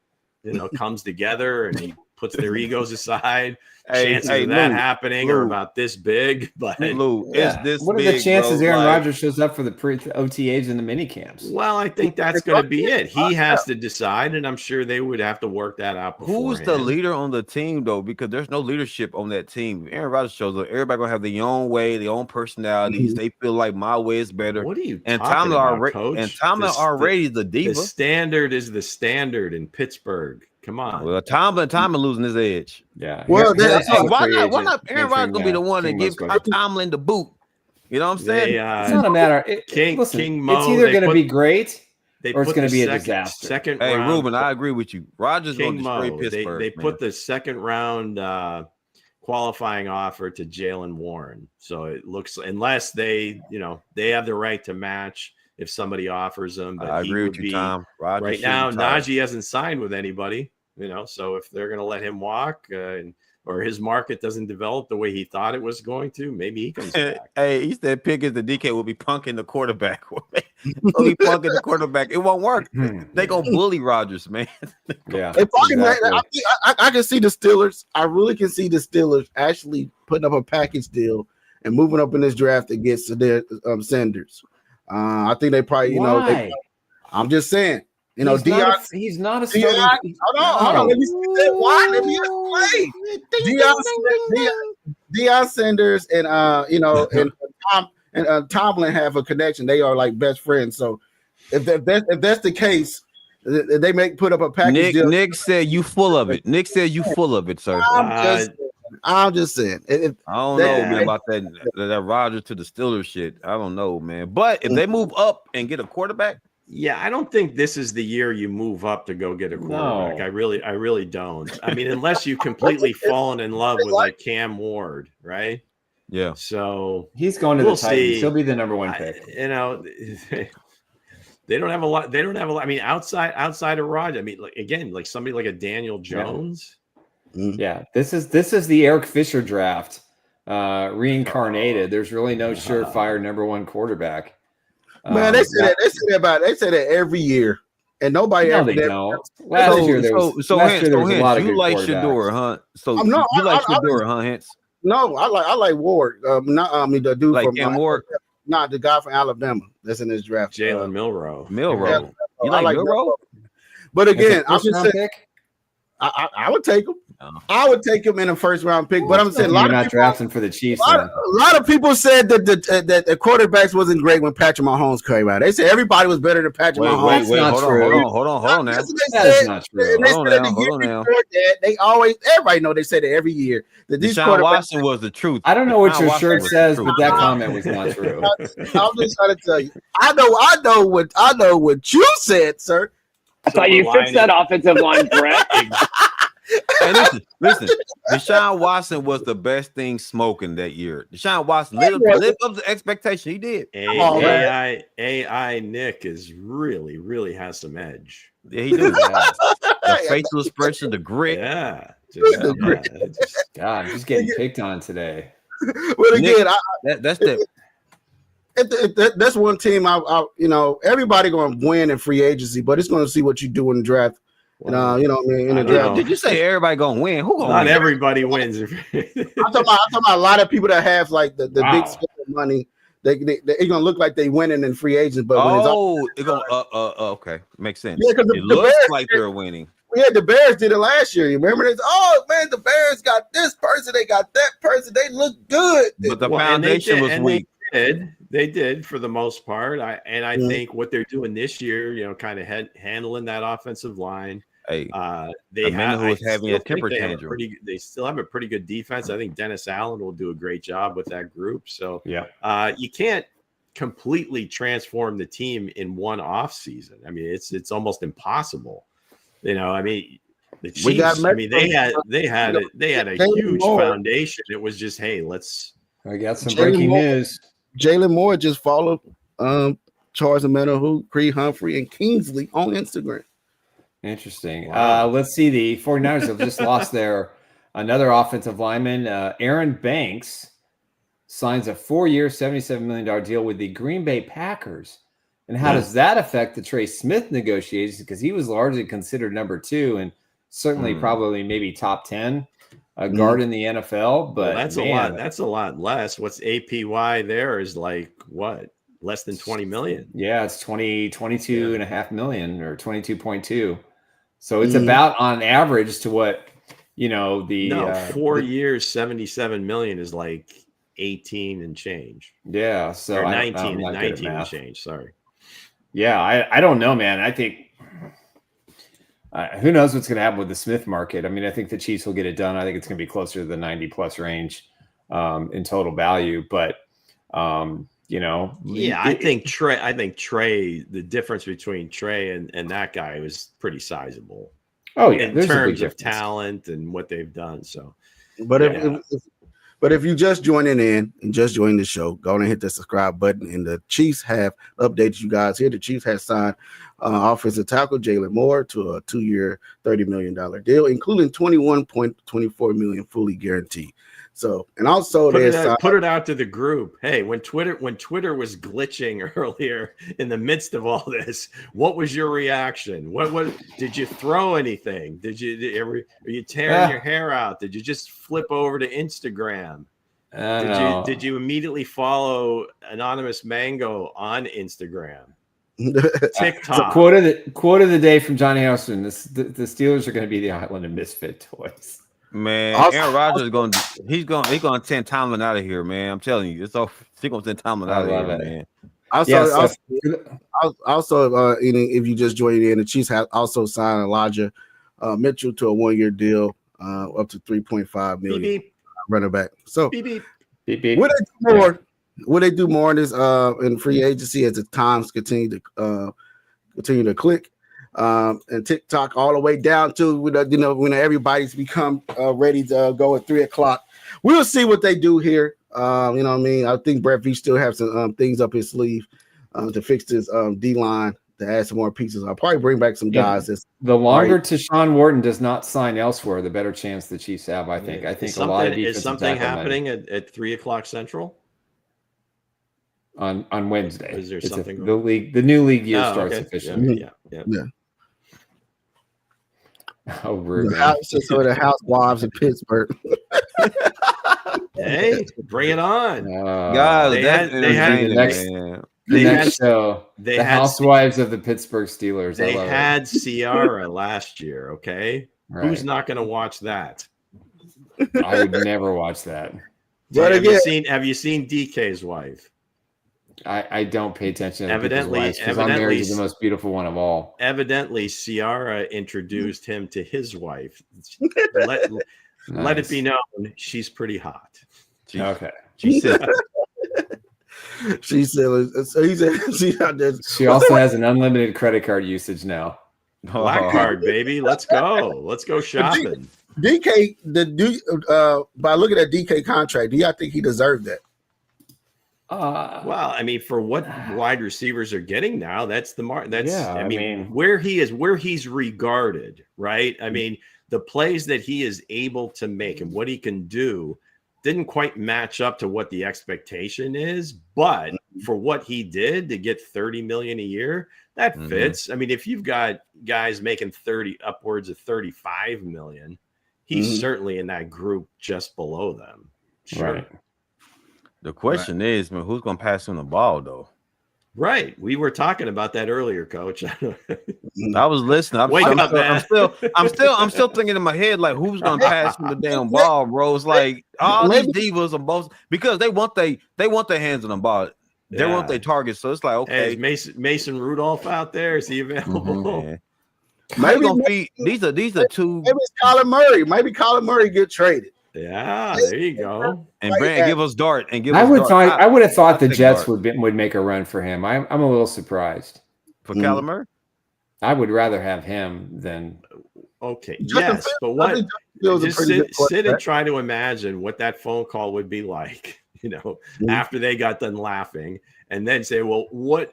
comes together and he puts their egos aside. Chances of that happening are about this big, but Lou, what are the chances Aaron Rodgers shows up for the OTAs and the mini camps? Well, I think that's going to be it. He has to decide, and I'm sure they would have to work that out. Who's the leader on the team, though? Because there's no leadership on that team. Aaron Rodgers shows up. Everybody gonna have their own way, their own personalities. They feel like my way is better. What are you and talking about, Coach? And Tomlin already the diva. The standard is the standard in Pittsburgh. Come on. Well, Tomlin losing his edge. Yeah. Well, why not? Aaron Rodgers gonna be the one to give Tomlin the boot. You know what I'm saying? It's not a matter. King Mo, it's either going to be great or it's going to be a disaster. Second hey, round, Ruben, I agree with you. Rodgers going to destroy Pittsburgh. They put the second round qualifying offer to Jalen Warren. So it looks, unless they have the right to match if somebody offers them. But I agree with you, Tom. Rodgers right now, Najee hasn't signed with anybody. So if they're going to let him walk or his market doesn't develop the way he thought it was going to, maybe he comes back. Hey, he said Pickens, the DK will be punking the quarterback. He'll be punking the quarterback. It won't work. They going to bully Rodgers, man. Yeah. I can see the Steelers. I really can see the Steelers actually putting up a package deal and moving up in this draft against their Sanders. I think they probably, I'm just saying. He's not a starting. Hold on. Let me say why. Let me explain. Deion Sanders and and Tomlin have a connection. They are like best friends. So if that's the case, they may put up a package deal. Nick said you full of it. Nick said you full of it, sir. I'm just saying. I don't know, man, about that Rodgers to the Steelers shit. I don't know, man. But if they move up and get a quarterback. Yeah, I don't think this is the year you move up to go get a quarterback. No. I really don't. I mean, unless you completely fallen in love with like Cam Ward, right? Yeah. So he's going to the Titans. He'll be the number one pick. They don't have a lot. I mean, outside of Rodgers. I mean, like somebody like a Daniel Jones. Yeah, this is the Eric Fisher draft reincarnated. There's really no surefire number one quarterback. Man, they say that every year, and nobody ever. They don't. Last year there was a lot of good like Shador, huh? So you like Shador, huh, Hence? No, I like Ward. The dude like from Ward. Not the guy from Alabama that's in this draft. Jalen Milroe. You like Milroe? But again, I'm just saying, I would take him. I would take him in a first round pick, but I'm saying you're not drafting for the Chiefs. A lot of people said that the quarterbacks wasn't great when Patrick Mahomes came out. They said everybody was better than Patrick Mahomes. Hold on now. That's not true. Hold on now. Everybody know they said it every year. That these Deshaun Watson was the truth. I don't know what your shirt says, but that comment was not true. I'm just trying to tell you. I know what you said, sir. I thought you fixed that offensive line, Brett. Hey, listen. Deshaun Watson was the best thing smoking that year. Deshaun Watson lived up to expectation. He did. AI Nick is really has some edge. Yeah, he do. Yeah. The facial expression, the grit. Yeah. God, just getting picked on today. But again, Nick, that's that's one team. Everybody going to win in free agency, but it's going to see what you do in the draft. Wow. In the draft. Did you say everybody gonna win? Who gonna Not win? everybody wins. I'm talking about a lot of people that have like the big scale money. They're gonna look like they winning in free agents, but okay, makes sense. Yeah, because it looks Bears like they're winning. Yeah, the Bears did it last year. You remember this? Oh man, the Bears got this person, they got that person. They look good, but the foundation was weak. They did for the most part. I think what they're doing this year, kind of handling that offensive line. Hey, they was having a temper tantrum. They still have a pretty good defense. I think Dennis Allen will do a great job with that group. So you can't completely transform the team in one off season. I mean, it's almost impossible. The Chiefs. They had a huge foundation. It was just, hey, I got some breaking news. Jalen Moore just followed Charles Omenihu, Creed Humphrey, and Kingsley on Instagram. Interesting. Wow. Let's see. The 49ers have just lost another offensive lineman. Aaron Banks signs a 4-year, $77 million deal with the Green Bay Packers. And how does that affect the Trey Smith negotiations? Because he was largely considered number 2 and certainly probably maybe top 10 guard in the NFL. But that's a lot. That's a lot less. What's APY there is like what? Less than 20 million. Yeah, it's 22.5 million or 22.2. So it's about on average to what, 4 years, 77 million is like 18 and change. Yeah. So 19 and change. Sorry. Yeah. I don't know, man. I think who knows what's going to happen with the Smith market. I mean, I think the Chiefs will get it done. I think it's going to be closer to the 90 plus range in total value, but I think Trey, the difference between Trey and that guy was pretty sizable. Oh yeah, in terms of talent and what they've done. So, but if you just joining in and just joining the show, go and hit the subscribe button. And the Chiefs have updated you guys here. The Chiefs have signed offensive tackle Jalen Moore to a 2-year, $30 million deal, including $21.24 million fully guaranteed. So, and also put it out to the group. Hey, when Twitter was glitching earlier in the midst of all this, what was your reaction? What did you throw anything? Are you tearing your hair out? Did you just flip over to Instagram? Did you immediately follow Anonymous Mango on Instagram? TikTok. So quote of the day from Johnny Houston. The Steelers are going to be the island of misfit toys. Man, Aaron Rodgers is going to send Tillman out of here, man. I'm telling you, he's going to send Tillman out of here, man. Also, if you just joined in, the Chiefs have also signed Elijah Mitchell to a 1-year deal, up to $3.5 million. Running back. So, beep, beep. Will they do more in this in free agency as the times continue to click? And TikTok all the way down to when everybody's become ready to go at 3:00. We'll see what they do here. I think Brett Veach still have some things up his sleeve to fix this D line, to add some more pieces. I'll probably bring back some guys. The longer Tashawn Wharton does not sign elsewhere, the better chance the Chiefs have. I think. I think a lot of is something happening at 3:00 Central on Wednesday. Is there something? The new league year starts officially. Yeah. Oh, rude. The housewives in Pittsburgh. Hey, bring it on, guys! The housewives of the Pittsburgh Steelers. They had Ciara last year. Okay, right. Who's not going to watch that? I would never watch that. But have you seen DK's wife? I don't pay attention to evidently I'm married to the most beautiful one of all. Evidently, Ciara introduced him to his wife. Let it be known she's pretty hot. Okay. She said so he said she also has an unlimited credit card usage now. Black card, baby. Let's go. Let's go shopping. DK, by looking at DK contract, do y'all think he deserved that? Well, I mean, for what wide receivers are getting now, that's the mark. That's I mean, where he's regarded, right? I mean, the plays that he is able to make and what he can do didn't quite match up to what the expectation is, but for what he did to get $30 million a year, that fits. I mean, if you've got guys making upwards of $35 million, he's certainly in that group just below them. Sure. Right. The question is, man, who's gonna pass him the ball though? Right. We were talking about that earlier, Coach. I was listening. I'm still thinking in my head, like, who's gonna pass him the damn ball, bro? It's like all these divas on both because they want their hands on the ball. They want their targets. So it's like, okay. Hey, is Mason Rudolph out there? Is he available? Maybe these are two. Maybe it's Kyler Murray. Maybe Kyler Murray get traded. Yeah, there you go. And Brand, give us Dart and give us. I would have thought the Jets would make a run for him. I'm a little surprised for Kyler Murray. I would rather have him than. Okay, yes, but what? Just sit and try to imagine what that phone call would be like. You know, after they got done laughing, and then say, "Well, what?"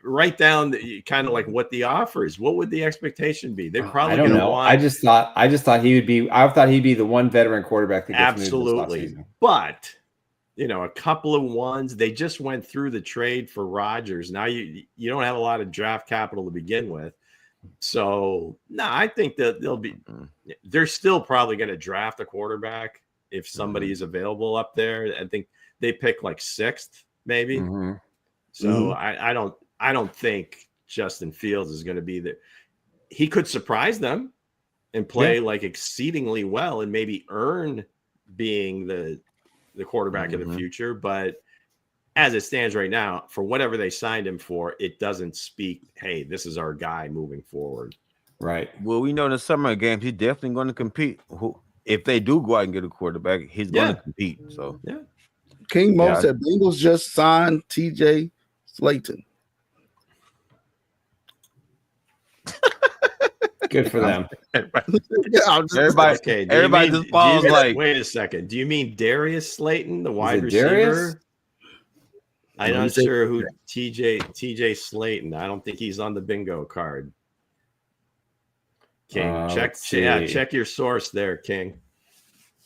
Write down kind of like what the offer is. What would the expectation be? They're probably going to want. I just thought he would be. I thought he'd be the one veteran quarterback that gets absolutely. But you know, a couple of ones. They just went through the trade for Rodgers. Now you don't have a lot of draft capital to begin with. So no, I think that they're still probably going to draft a quarterback if somebody is available up there. I think they pick like 6th, maybe. So I don't think Justin Fields is going to be there. He could surprise them and play like exceedingly well and maybe earn being the quarterback of the future. But as it stands right now, for whatever they signed him for, it doesn't speak, hey, this is our guy moving forward. Right. Well, we know in the summer games, he's definitely going to compete. If they do go out and get a quarterback, he's going to compete. So, King Mo said Bengals just signed TJ Slayton. Good for them. Everybody just falls like. Wait a second. Do you mean Darius Slayton, the wide receiver? I'm not sure who TJ Slayton. I don't think he's on the bingo card. King, check your source there, King.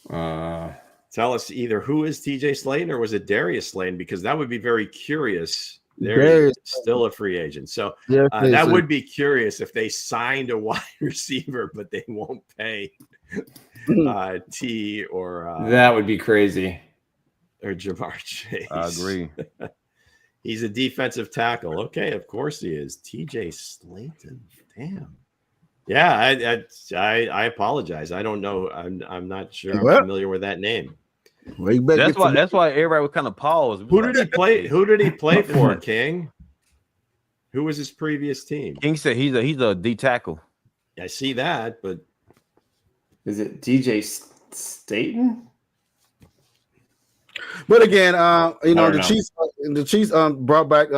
Tell us either who is TJ Slayton or was it Darius Slayton, because that would be very curious. They're still a free agent. So that would be curious if they signed a wide receiver, but they won't pay T or that would be crazy. Or Jamar Chase. I agree. He's a defensive tackle. Okay, of course he is. TJ Slayton. Damn. Yeah, I apologize. I don't know. I'm not sure. I'm familiar with that name. That's why everybody would kind of pause. Who did he play? Who did he play for, King? Who was his previous team? King said he's a D tackle. I see that, but is it DJ Staten? But again, the Chiefs brought back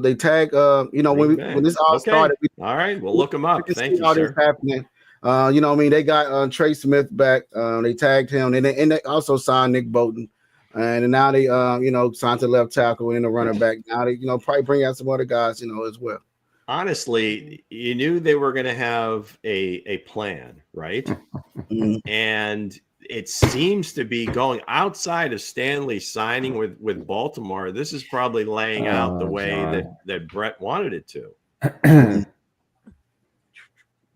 they tag when this all started. All right, we'll look them up. Thank you, sir. Happening. They got Trey Smith back. They tagged him, and they also signed Nick Bolton, and now they signed the left tackle and the running back. Now they probably bring out some other guys as well. Honestly, you knew they were going to have a plan, right? And it seems to be going outside of Stanley signing with Baltimore. This is probably laying out the way that Brett wanted it to.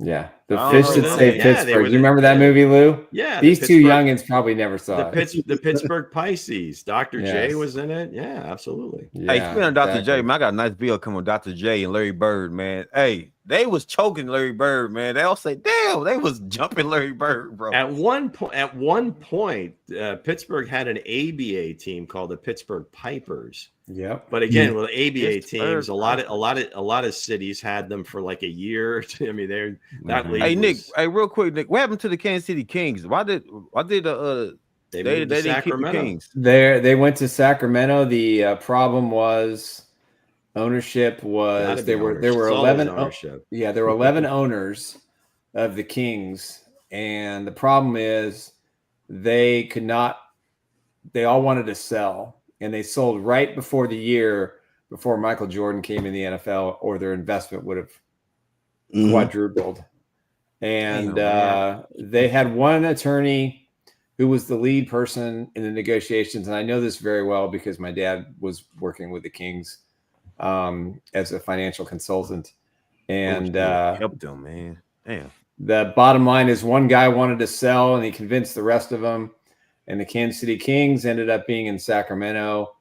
Yeah, the fish that saved Pittsburgh. You remember that movie, Lou? Yeah, these two youngins probably never saw it. The Pittsburgh Pisces. Dr. J was in it. Yeah, absolutely. Hey, speaking of Dr. J, man, I got a nice bill coming with Dr. J and Larry Bird, man. Hey, they was choking Larry Bird, man. They all say, "Damn, they was jumping Larry Bird, bro." At one point, Pittsburgh had an ABA team called the Pittsburgh Pipers. Yep. But again, with ABA teams, a lot of cities had them for like a year. I mean, they're that league. Hey, Nick. Hey, real quick, Nick. What happened to the Kansas City Kings? Why did they didn't keep the Kings? They went to Sacramento. The problem was ownership was there were It's always 11 ownership. there were 11 owners of the Kings, and the problem is they all wanted to sell, and they sold right before the year before Michael Jordan came in the NFL, or their investment would have quadrupled. And they had one attorney who was the lead person in the negotiations, and I know this very well because my dad was working with the Kings as a financial consultant, and help them, man. Damn. The bottom line is one guy wanted to sell, and he convinced the rest of them, and the Kansas City Kings ended up being in Sacramento.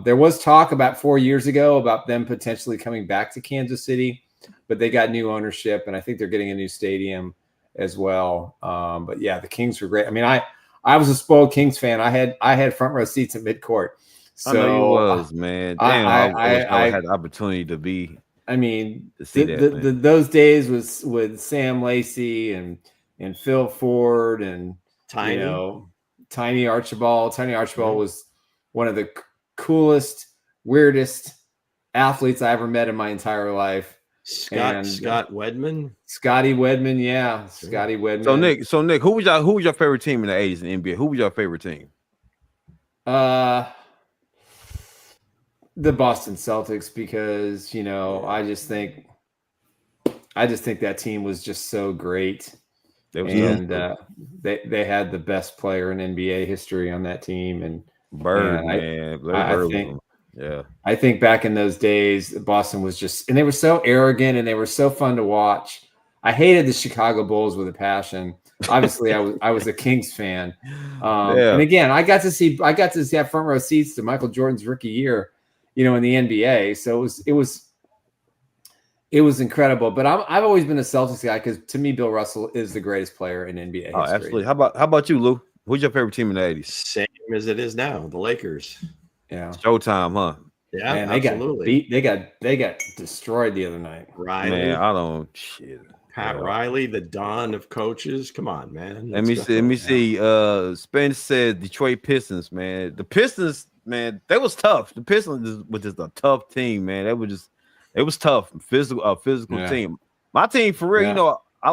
There was talk about 4 years ago about them potentially coming back to Kansas City, but they got new ownership, and I think they're getting a new stadium as well. But yeah, the Kings were great. I mean, I was a spoiled Kings fan. I had front row seats at midcourt. So I know you was, man. Damn, I had the opportunity to be. I mean, to see that, those days was with Sam Lacey and Phil Ford and Tiny Archibald. Tiny Archibald was one of the coolest, weirdest athletes I ever met in my entire life. Scotty Wedman. Scotty Wedman, yeah. Scotty Wedman. So Nick, who was your favorite team in the 80s in the NBA? Who was your favorite team? The Boston Celtics, because I just think that team was just so great. They had the best player in NBA history on that team, and Bird, man. I think back in those days, Boston was just, and they were so arrogant and they were so fun to watch. I hated the Chicago Bulls with a passion. Obviously, I was a Kings fan, and again, I got to have front row seats to Michael Jordan's rookie year, in the NBA. So it was incredible. But I've always been a Celtics guy because to me, Bill Russell is the greatest player in NBA history. Absolutely. How about you, Lou? Who's your favorite team in the 80s? Same as it is now, the Lakers. Yeah, Showtime, huh? Yeah, man, absolutely. They got destroyed the other night. Riley, man, I don't shit. Pat Riley, the Don of coaches. Come on, man. Let me see. Spence said Detroit Pistons, man. The Pistons, man, they was tough. The Pistons was just a tough team, man. It was tough, physical team. My team, for real, I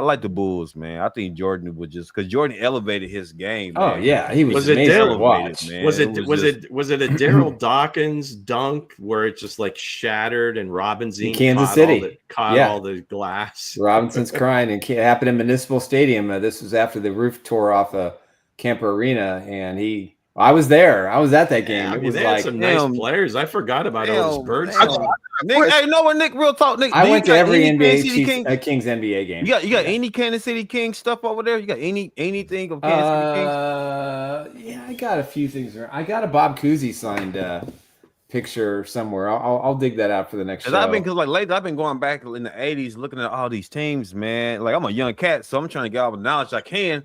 like the Bulls, man. I think Jordan was just because Jordan elevated his game. Oh, man. yeah, he was amazing to watch. Man. Was it a Daryl Dawkins dunk where it just like shattered and Robinson caught all the glass? Robinson's crying, and it happened in Municipal Stadium. This was after the roof tore off a Kemper Arena, and I was there. I was at that game. Yeah, they had some nice players. I forgot about Otis Bird. Nick, hey, Nick, real talk. Nick, I went to every Kings NBA game. You got any Kansas City Kings stuff over there? You got anything of Kansas City Kings? Yeah, I got a few things. I got a Bob Cousy signed picture somewhere. I'll dig that out for the next show. Lately I've been going back in the 80s looking at all these teams, man. Like I'm a young cat, so I'm trying to get all the knowledge I can.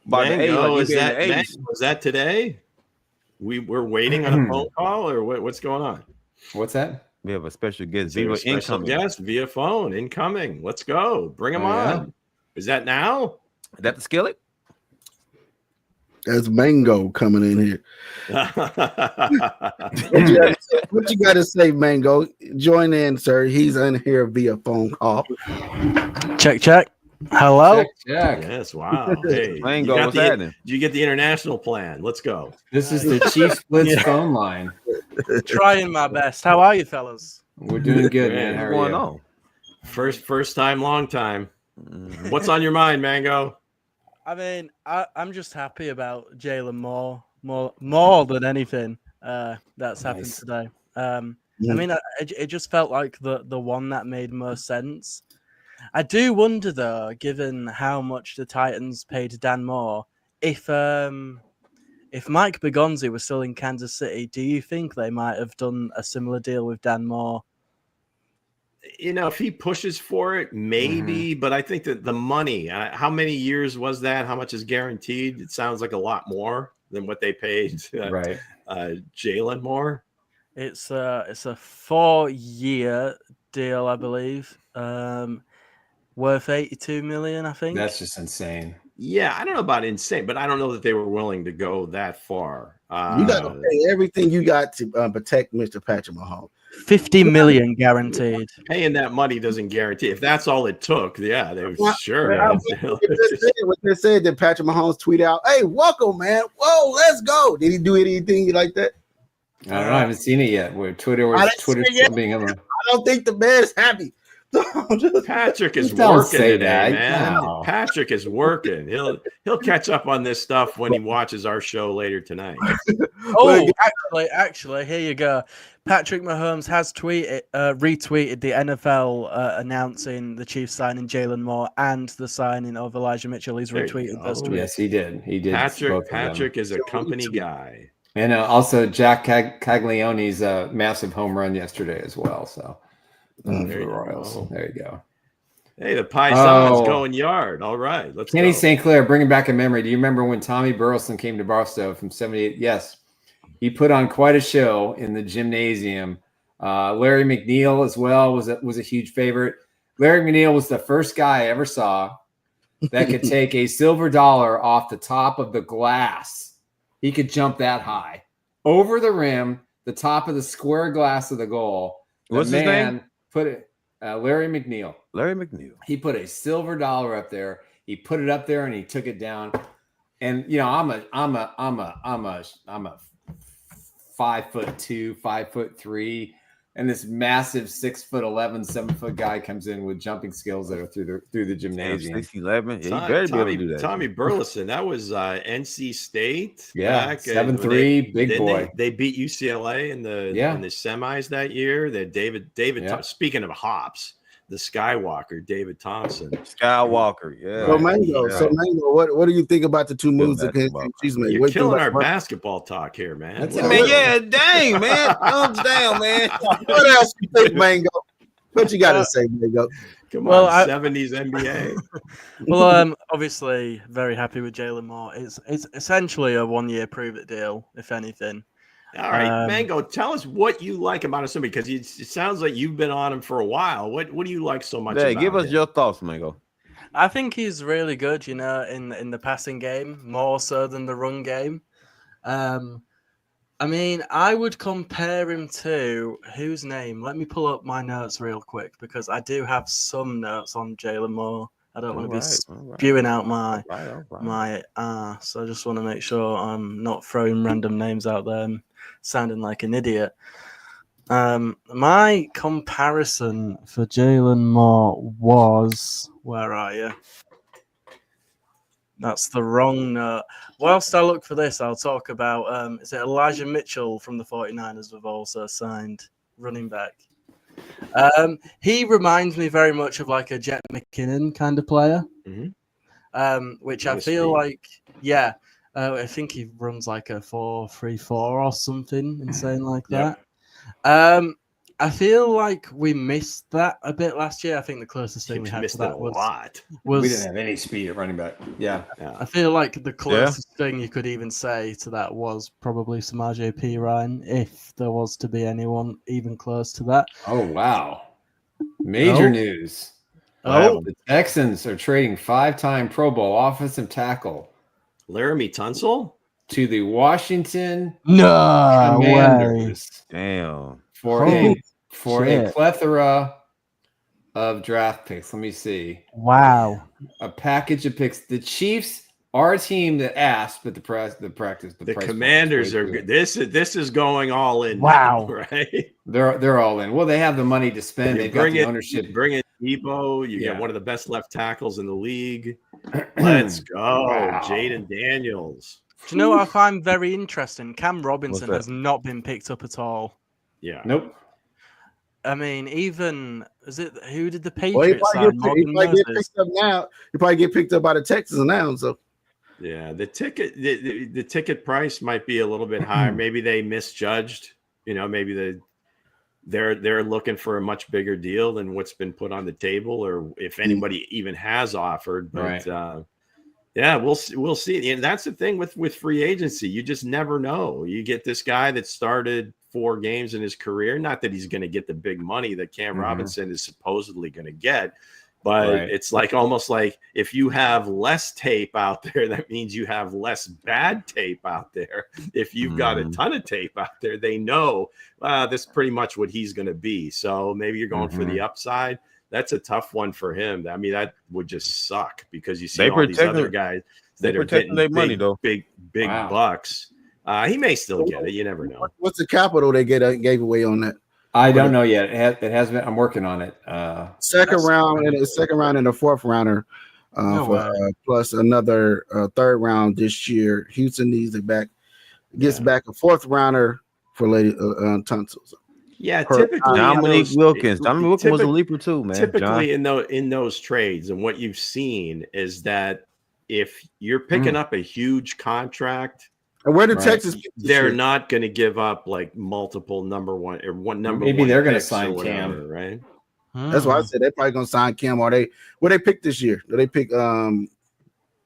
Was that today? We're waiting on a phone call, or what's going on? What's that? We have a special guest via phone incoming. Let's go. Bring him on. Yeah. Is that now? Is that the skillet? That's Mango coming in here. What you got to say, Mango? Join in, sir. He's in here via phone call. Check. Hello. Check. Yes. Wow. Hey, Mango, what's happening? Did you get the international plan? Let's go. This is the Chiefs Blitz phone line. Trying my best. How are you, fellas? We're doing good, man. How are going you? On? First time, long time. What's on your mind, Mango? I mean, I'm just happy about Jalen more than anything that's happened today. I mean, it just felt like the one that made most sense. I do wonder, though, given how much the Titans paid Dan Moore, if Mike Begonzi was still in Kansas City, do you think they might have done a similar deal with Dan Moore? If he pushes for it, maybe. But I think that the money, how many years was that? How much is guaranteed? It sounds like a lot more than what they paid Jalen Moore. It's a 4-year deal, I believe. Worth $82 million, I think. That's just insane. Yeah, I don't know about insane, but I don't know that they were willing to go that far. You got to pay everything you got to protect Mr. Patrick Mahomes. 50 million guaranteed. Paying that money doesn't guarantee. If that's all it took, yeah, they were sure. What they said that Patrick Mahomes tweet out, "Hey, welcome, man. Whoa, let's go." Did he do anything like that? I don't know. I haven't seen it yet. Where Twitter was being him. I don't think the man's happy. Patrick is working today, man. No. Patrick is working. He'll catch up on this stuff when he watches our show later tonight. Actually, here you go. Patrick Mahomes has retweeted the NFL announcing the Chiefs signing Jalen Moore and the signing of Elijah Mitchell. He's retweeted those tweets. Yes, he did. He did. Patrick is a company guy. And also Jack Caglioni's massive home run yesterday as well. So. For the Royals. There you go. Hey, the Pison's going yard. All right. Let's Kenny go. St. Clair, bringing back a memory. Do you remember when Tommy Burleson came to Barstow from 78? Yes. He put on quite a show in the gymnasium. Larry McNeil as well was a huge favorite. Larry McNeil was the first guy I ever saw that could take a silver dollar off the top of the glass. He could jump that high. Over the rim, the top of the square glass of the goal. What's his name? Put it, Larry McNeil. Larry McNeil. He put a silver dollar up there. He put it up there and he took it down. And you know, I'm a 5'2", 5'3", and this massive 6'11", 7-foot guy comes in with jumping skills that are through the gymnasium. 6'11". Yeah, you better be able to do that. Tommy Burleson, that was NC State. Yeah, 7'3", big boy. They beat UCLA in the semis that year. That David. Speaking of hops, the Skywalker, David Thompson. Skywalker, yeah. So Mango, what do you think about the two moves that she's made? You're killing our basketball talk here, man. Man, yeah, dang, man. Thumbs down, man. What else you think, Mango? What you got to say, Mango? Come on, 70s NBA. Well, obviously very happy with Jalen Moore. It's essentially a 1-year prove-it deal, if anything. All right, Mango, tell us what you like about him, because it sounds like you've been on him for a while. What do you like so much about give us him? your thoughts, Mango. I think he's really good, in the passing game, more so than the run game. I mean, I would compare him to whose name? Let me pull up my notes real quick, because I do have some notes on Jalen Moore. I don't want to be spewing out my so I just want to make sure I'm not throwing random names out there and sounding like an idiot. My comparison for Jalen Moore was, where are you? That's the wrong note. Whilst I look for this, I'll talk about, is it Elijah Mitchell from the 49ers have also signed running back. He reminds me very much of like a Jet McKinnon kind of player, which I feel like, I think he runs like a 4.34 or something insane like that. I feel like we missed that a bit last year. I think the closest thing we had to that was we didn't have any speed at running back. Yeah. I feel like the closest thing you could even say to that was probably Samaje Perine, if there was to be anyone even close to that. Oh, wow. Major news. The Texans are trading 5-time Pro Bowl offensive tackle Laramie Tunsil to the Washington Commanders. Damn. For a plethora of draft picks. Let me see. Wow. A package of picks. The Chiefs are a team that asked, but the Commanders are good. This is going all in. Wow. Now, right? They're all in. Well, they have the money to spend. They've got the ownership. Bring in Debo. You get one of the best left tackles in the league. Let's go. Wow. Jaden Daniels. Do you know what I find very interesting? Cam Robinson has not been picked up at all. Yeah. Nope. I mean, even who did the Patriots sign? He probably get picked up by the Texans now. So yeah, the ticket price might be a little bit higher. Maybe they misjudged. Maybe they're looking for a much bigger deal than what's been put on the table, or if anybody even has offered. But we'll see. And that's the thing with free agency. You just never know. You get this guy that started 4 games in his career. Not that he's going to get the big money that Cam Robinson is supposedly going to get. But it's like almost like if you have less tape out there, that means you have less bad tape out there. If you've got a ton of tape out there, they know this is pretty much what he's going to be. So maybe you're going for the upside. That's a tough one for him. I mean, that would just suck because you see all these other guys that are getting their money, though. big bucks. He may still get it. You never know. What's the capital they gave away on that? I don't know yet. It has been. I'm working on it. Second round and a fourth rounder, plus another third round this year. Houston needs it back. Gets back a fourth rounder for Lady Tunsil. Yeah, typically Dominique Wilkins. Dominique Wilkins was a leaper too, man. Typically in those trades, and what you've seen is that if you're picking up a huge contract. And where did Texas? They're not going to give up like multiple number one or one number. Maybe one they're going to picks sign or whatever, Cam, right? That's why I said they're probably going to sign Cam. Or what they pick this year? Do they pick? Well,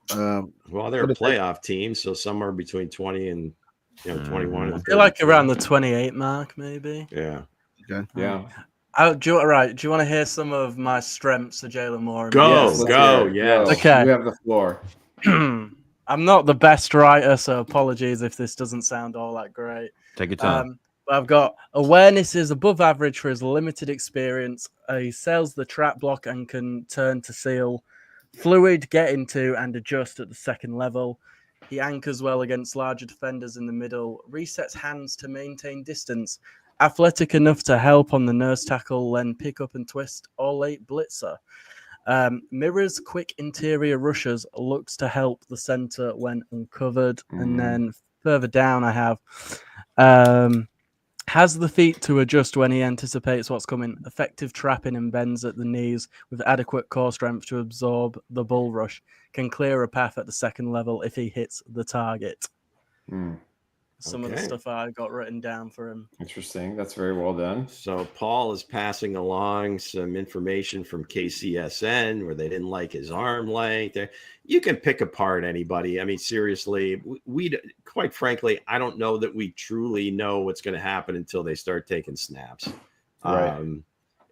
they're a playoff team, so somewhere between 20 and 21. I feel like around the 28 mark, maybe. Yeah. Okay. Yeah. Do you want to hear some of my strengths of Jalen Moore? Go. Okay. You have the floor. I'm not the best writer, so apologies if this doesn't sound all that great. Take your time. But I've got awareness is above average for his limited experience. He sells the trap block and can turn to seal. Fluid, get into and adjust at the second level. He anchors well against larger defenders in the middle. Resets hands to maintain distance. Athletic enough to help on the nose tackle, then pick up and twist, or late blitzer. Mirrors quick interior rushes, looks to help the center when uncovered. And then further down I have has the feet to adjust when he anticipates what's coming. Effective trapping and bends at the knees with adequate core strength to absorb the bull rush. Can clear a path at the second level if he hits the target. Some of the stuff I got written down for him. Interesting. That's very well done. So Paul is passing along some information from KCSN where they didn't like his arm length. You can pick apart anybody. I mean, seriously, we quite frankly, I don't know that we truly know what's going to happen until they start taking snaps. Right.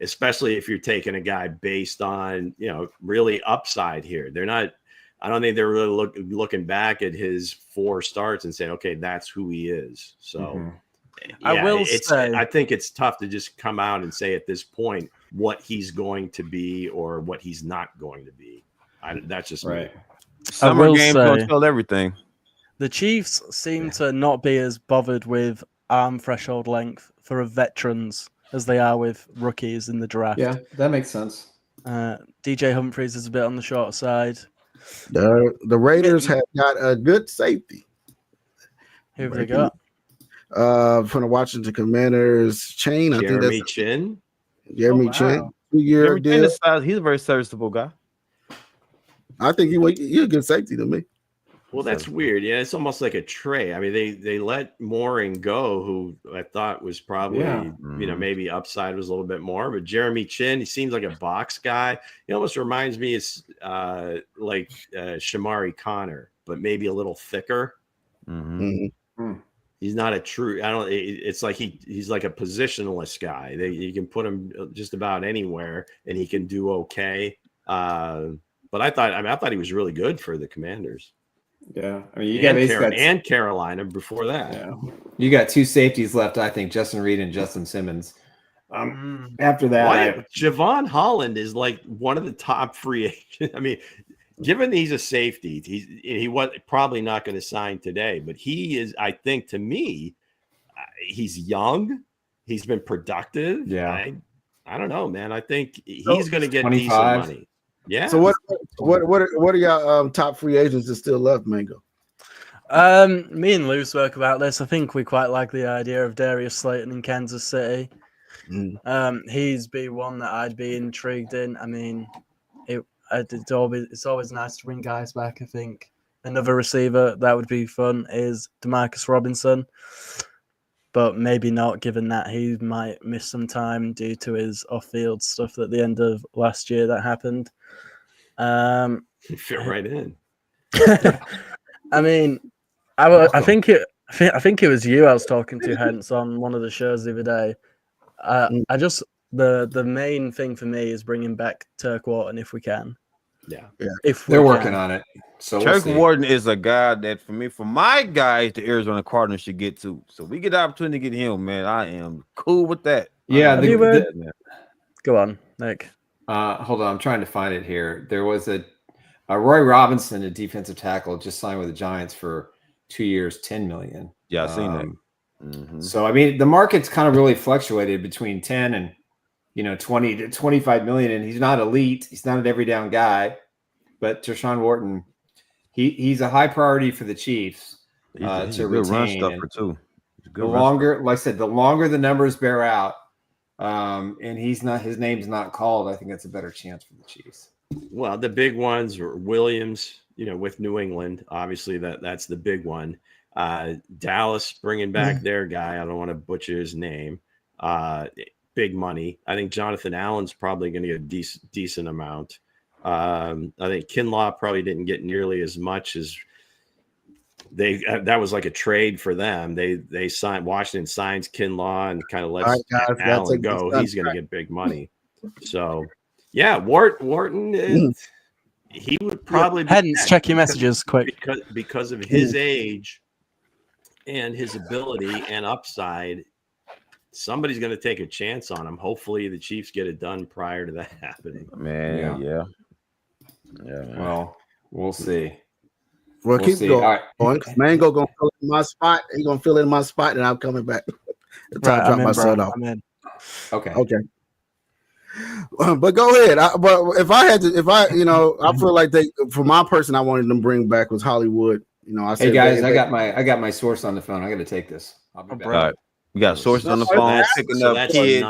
Especially if you're taking a guy based on, really upside here. They're not. I don't think they're really looking back at his 4 starts and saying, okay, that's who he is. So I think it's tough to just come out and say at this point what he's going to be or what he's not going to be. That's just right. Me. Summer game don't tell everything. The Chiefs seem to not be as bothered with arm threshold length for veterans as they are with rookies in the draft. Yeah, that makes sense. DJ Humphries is a bit on the short side. The Raiders have got a good safety. Who have they got? From the Washington Commanders, Chain. Jeremy Chin. Jeremy Chin. 2-year deal. He's a very serviceable guy. I think he's a good safety to me. Well, that's weird. Yeah, it's almost like a trade. I mean, they let Mooring go, who I thought was probably, maybe upside was a little bit more. But Jeremy Chin, he seems like a box guy. He almost reminds me like Shamari Connor, but maybe a little thicker. He's not a true. It's like he's like a positionless guy. You can put him just about anywhere, and he can do okay. But I thought he was really good for the Commanders. Yeah, I mean, you got and Carolina before that. Yeah, you got 2 safeties left. I think Justin Reed and Justin Simmons. After that, Javon Holland is like one of the top free agents. I mean, given he's a safety, he was probably not going to sign today, but he is. I think to me, he's young. He's been productive. Yeah, I don't know, man. I think he's going to get 25. Decent money. Yeah. So what are y'all top free agents that still left, Mango? Me and Lou spoke about this. I think we quite like the idea of Darius Slayton in Kansas City. He's be one that I'd be intrigued in. I mean, it's always nice to bring guys back. I think another receiver that would be fun is DeMarcus Robinson, but maybe not, given that he might miss some time due to his off-field stuff at the end of last year that happened. You fit right in. I mean, I think it was you I was talking to, Hense, on one of the shows the other day. the main thing for me is bringing back Turk Wharton if we can. Yeah. If They're working on it. So Turk Wharton is a guy that for my guys, the Arizona Cardinals should get to. So we get the opportunity to get him, man. I am cool with that. Yeah, go on, Nick. Hold on, I'm trying to find it here. There was a Roy Robinson, a defensive tackle, just signed with the Giants for 2 years, $10 million. Yeah, I've seen that. So I mean, the market's kind of really fluctuated between 10 and 20 to 25 million, and he's not elite. He's not an every down guy, but Tershawn Wharton, he's a high priority for the Chiefs He's a to good run retain. stuffer too. The longer, like I said, the longer the numbers bear out, and his name's not called, I think that's a better chance for the Chiefs. Well, the big ones were Williams, with New England. Obviously, that's the big one. Dallas bringing back their guy. I don't want to butcher his name. Big money. I think Jonathan Allen's probably going to get a decent amount. I think Kinlaw probably didn't get nearly as much as that was like a trade for them. They signed, Washington signs Kinlaw and kind of lets Allen go. He's going to get big money. So yeah, Wharton, he would probably Hense, check your messages quick because of his age and his ability and upside. Somebody's going to take a chance on him. Hopefully, the Chiefs get it done prior to that happening. Man, yeah. Well, we'll see. Well, keep see. going. All right. Mango gonna fill in my spot. He's gonna fill in my spot, and I'm coming back. Drop my son off. I'm in. Okay. But go ahead. But if I feel like for my person, I wanted them to bring back was Hollywood. I said, hey guys, I got my source on the phone. I got to take this. I'll be back. All right. We got sources on the phone picking up kids.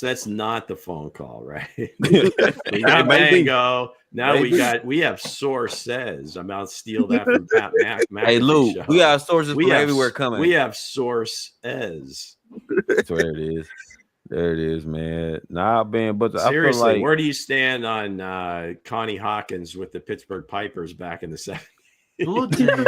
That's not the phone call, right? We got Mango. Now we have sources. I'm about to steal that from Pat McAfee. Hey Lou, show. we got sources from everywhere coming. We have sources. That's where it is. There it is, man. Nah, man, but seriously, I feel like, where do you stand on Connie Hawkins with the Pittsburgh Pipers back in the 70s? Look at you.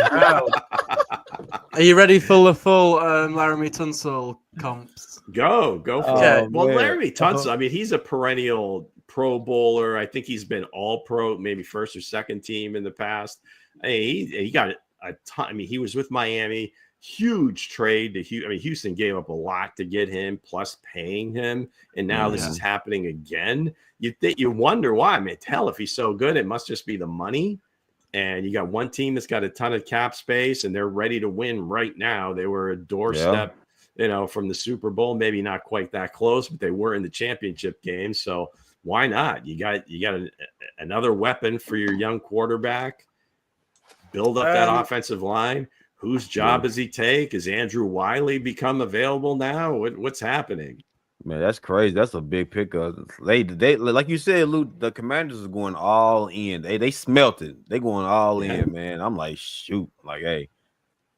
Are you ready for the full Laramie Tunsil comps? Go for it. Well, man. Laramie Tunsil, I mean, he's a perennial Pro Bowler. I think he's been all pro, maybe first or second team in the past. He got a ton. I mean, he was with Miami. Huge trade to Houston. I mean, Houston gave up a lot to get him, plus paying him, and now this is happening again. You wonder why. I mean, hell, if he's so good, it must just be the money. And you got one team that's got a ton of cap space, and they're ready to win right now. They were a doorstep, from the Super Bowl. Maybe not quite that close, but they were in the championship game. So why not? You got another weapon for your young quarterback. Build up that offensive line. Whose job does he take? Has Andrew Wiley become available now? What's happening? Man, that's crazy. That's a big pickup. They like you said, Luke, the Commanders are going all in. They smelt it. They going all in, man. I'm like, shoot, like, hey,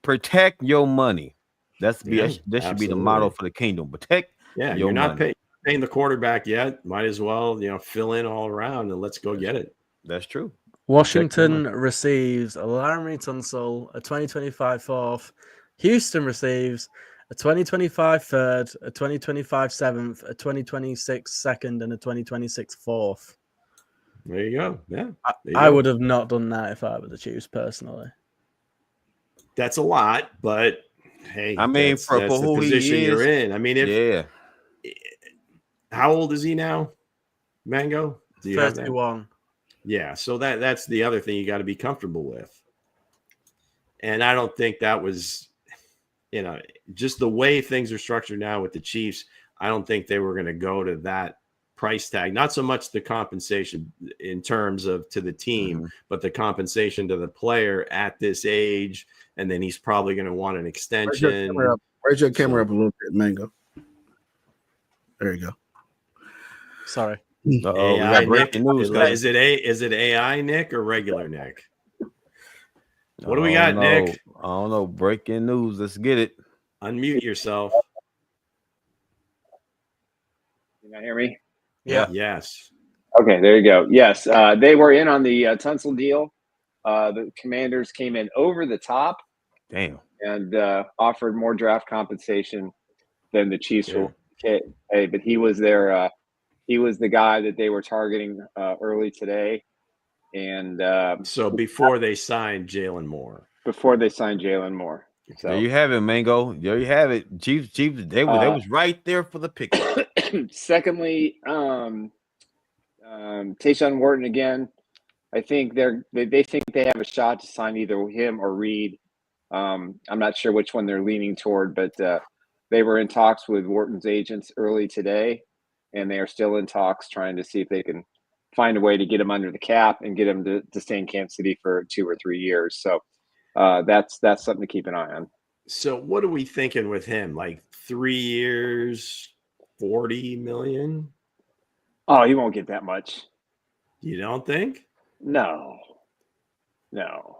protect your money. That should be the motto for the kingdom. Protect. Yeah, you're not paying the quarterback yet. Might as well, fill in all around and let's go get it. That's true. Washington receives a Laramie Tunsil, a 2025 fourth. Houston receives a 2025 third, a 2025 seventh, a 2026 second, and a 2026 fourth. There you go. Yeah. I would have not done that if I were the Chiefs personally. That's a lot, but hey, I mean, that's for the who position he is, you're in. I mean, how old is he now? Mango? Do you have that? 31. Yeah, so that's the other thing you got to be comfortable with. And I don't think that was, just the way things are structured now with the Chiefs, I don't think they were going to go to that price tag. Not so much the compensation in terms of to the team, but the compensation to the player at this age. And then he's probably going to want an extension. Raise your camera up a little bit, Mango. There you go. Sorry. We got breaking news. Is it AI Nick or regular Nick? What do we got, Nick? I don't know. Breaking news. Let's get it. Unmute yourself. Can you hear me? Yeah. Yes. Okay, there you go. Yes, they were in on the Tunsil deal. The Commanders came in over the top. Damn. And offered more draft compensation than the Chiefs will pay. But he was their He was the guy that they were targeting early today. And so before they signed Jalen Moore. So there you have it, Mango. There you have it. Chiefs. They was right there for the pick. Secondly, Tayshaun Wharton again. I think they think they have a shot to sign either him or Reed. I'm not sure which one they're leaning toward, but they were in talks with Wharton's agents early today, and they are still in talks trying to see if they can find a way to get him under the cap and get him to stay in Kansas City for 2 or 3 years. So that's something to keep an eye on. So what are we thinking with him? Like 3 years, $40 million? Oh, he won't get that much. You don't think? No,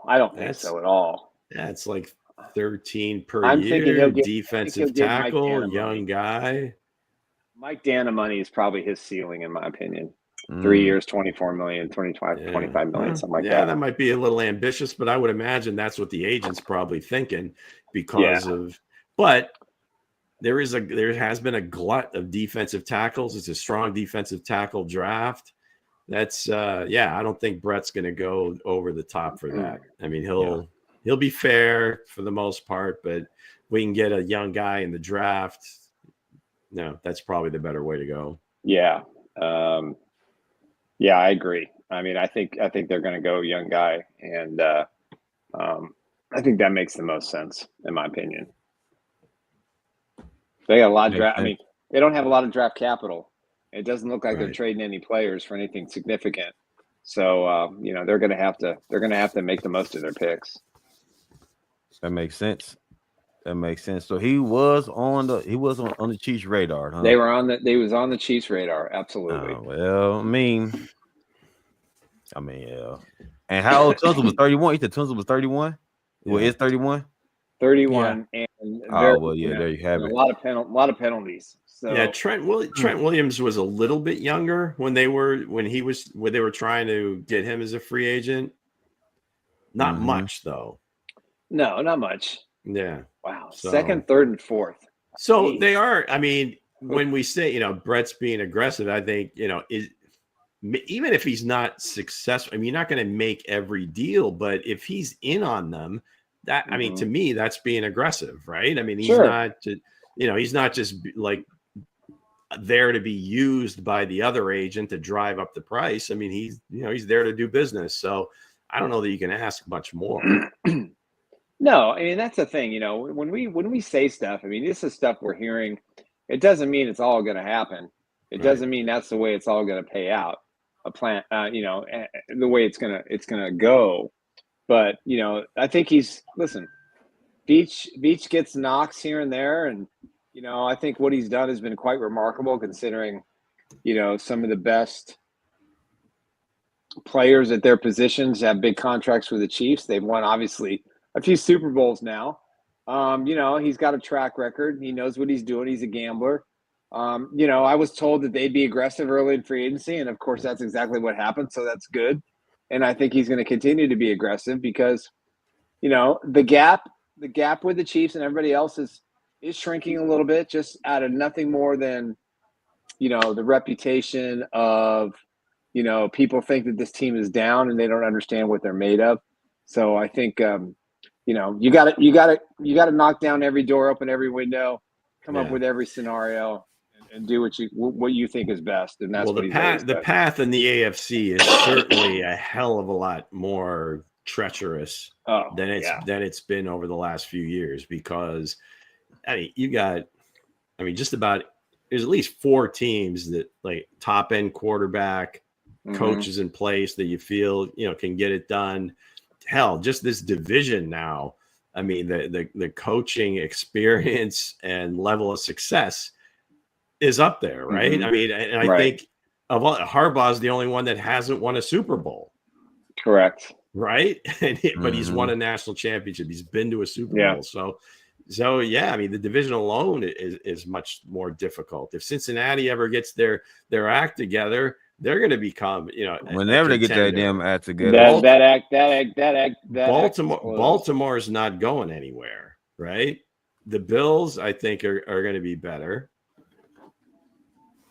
I don't think so at all. That's like 13 per I'm year. thinking he'll get Defensive tackle, young guy. Mike Dana money is probably his ceiling, in my opinion. 3 years, 24 million, 25 million, something like that. Yeah, that might be a little ambitious, but I would imagine that's what the agent's probably thinking because of. But there has been a glut of defensive tackles. It's a strong defensive tackle draft. That's I don't think Brett's going to go over the top for that. I mean, he'll be fair for the most part, but we can get a young guy in the draft. No, that's probably the better way to go. Yeah. I agree. I mean, I think they're going to go young guy, and I think that makes the most sense in my opinion. They got a lot of draft. I mean, they don't have a lot of draft capital. It doesn't look like they're trading any players for anything significant. So they're going to have to make the most of their picks. That makes sense. So he was on the Chiefs radar, huh? They was on the Chiefs radar, absolutely. Well, I mean, yeah. And how old Tunsil was 31? You said Tunsil was 31? Well, is 31? 31, and there you have it. A lot of penalties. So yeah, Trent Williams was a little bit younger when they were trying to get him as a free agent. Not much though. No, not much. Yeah. Wow. Second, third, and fourth. So they are. I mean, when we say Brett's being aggressive, I think even if he's not successful, I mean, you're not going to make every deal, but if he's in on them, that I mean, to me, that's being aggressive, right? I mean, he's not just like there to be used by the other agent to drive up the price. I mean, he's there to do business. So I don't know that you can ask much more. No, I mean, that's the thing, when we say stuff, I mean, this is stuff we're hearing. It doesn't mean it's all going to happen. It doesn't mean that's the way it's all going to pay out. A plan, the way it's gonna go. But I think Beach gets knocks here and there, and I think what he's done has been quite remarkable considering some of the best players at their positions have big contracts with the Chiefs. They've won obviously a few Super Bowls now. He's got a track record. He knows what he's doing. He's a gambler. I was told that they'd be aggressive early in free agency, and of course that's exactly what happened. So that's good. And I think he's going to continue to be aggressive because, the gap with the Chiefs and everybody else is shrinking a little bit, just out of nothing more than, the reputation of, people think that this team is down and they don't understand what they're made of. So I think, you got to knock down every door, open every window, come up with every scenario, and do what you think is best. And that's the path in the AFC is certainly a hell of a lot more treacherous than it's been over the last few years, because just about there's at least 4 teams that like top end quarterback, coaches in place that you feel can get it done. Hell, just this division now. I mean, the coaching experience and level of success is up there, right? I mean, and I think of all, Harbaugh's the only one that hasn't won a Super Bowl. Correct. Right? But he's won a national championship. He's been to a Super Bowl. So yeah, I mean, the division alone is much more difficult. If Cincinnati ever gets their act together, they're going to become, whenever they get that damn act together. Baltimore's not going anywhere, right? The Bills, I think, are going to be better.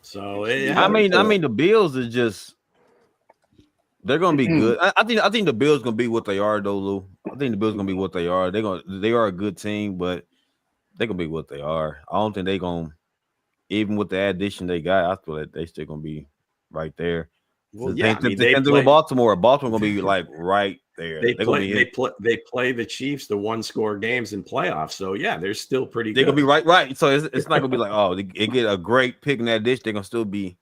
So I mean, the Bills are just. They're gonna be good. I think the Bills gonna be what they are, though, Lou. I think the Bills gonna be what they are. They are a good team, but they're gonna be what they are. I don't think they gonna, even with the addition they got, I feel like they still gonna be right there. Well, So yeah, they play Baltimore. Baltimore gonna be like right there. They play the Chiefs, the 1-score games in playoffs. So yeah, they're still pretty good. They're gonna be right. So it's not gonna be like, oh, they get a great pick in that dish. They're gonna still be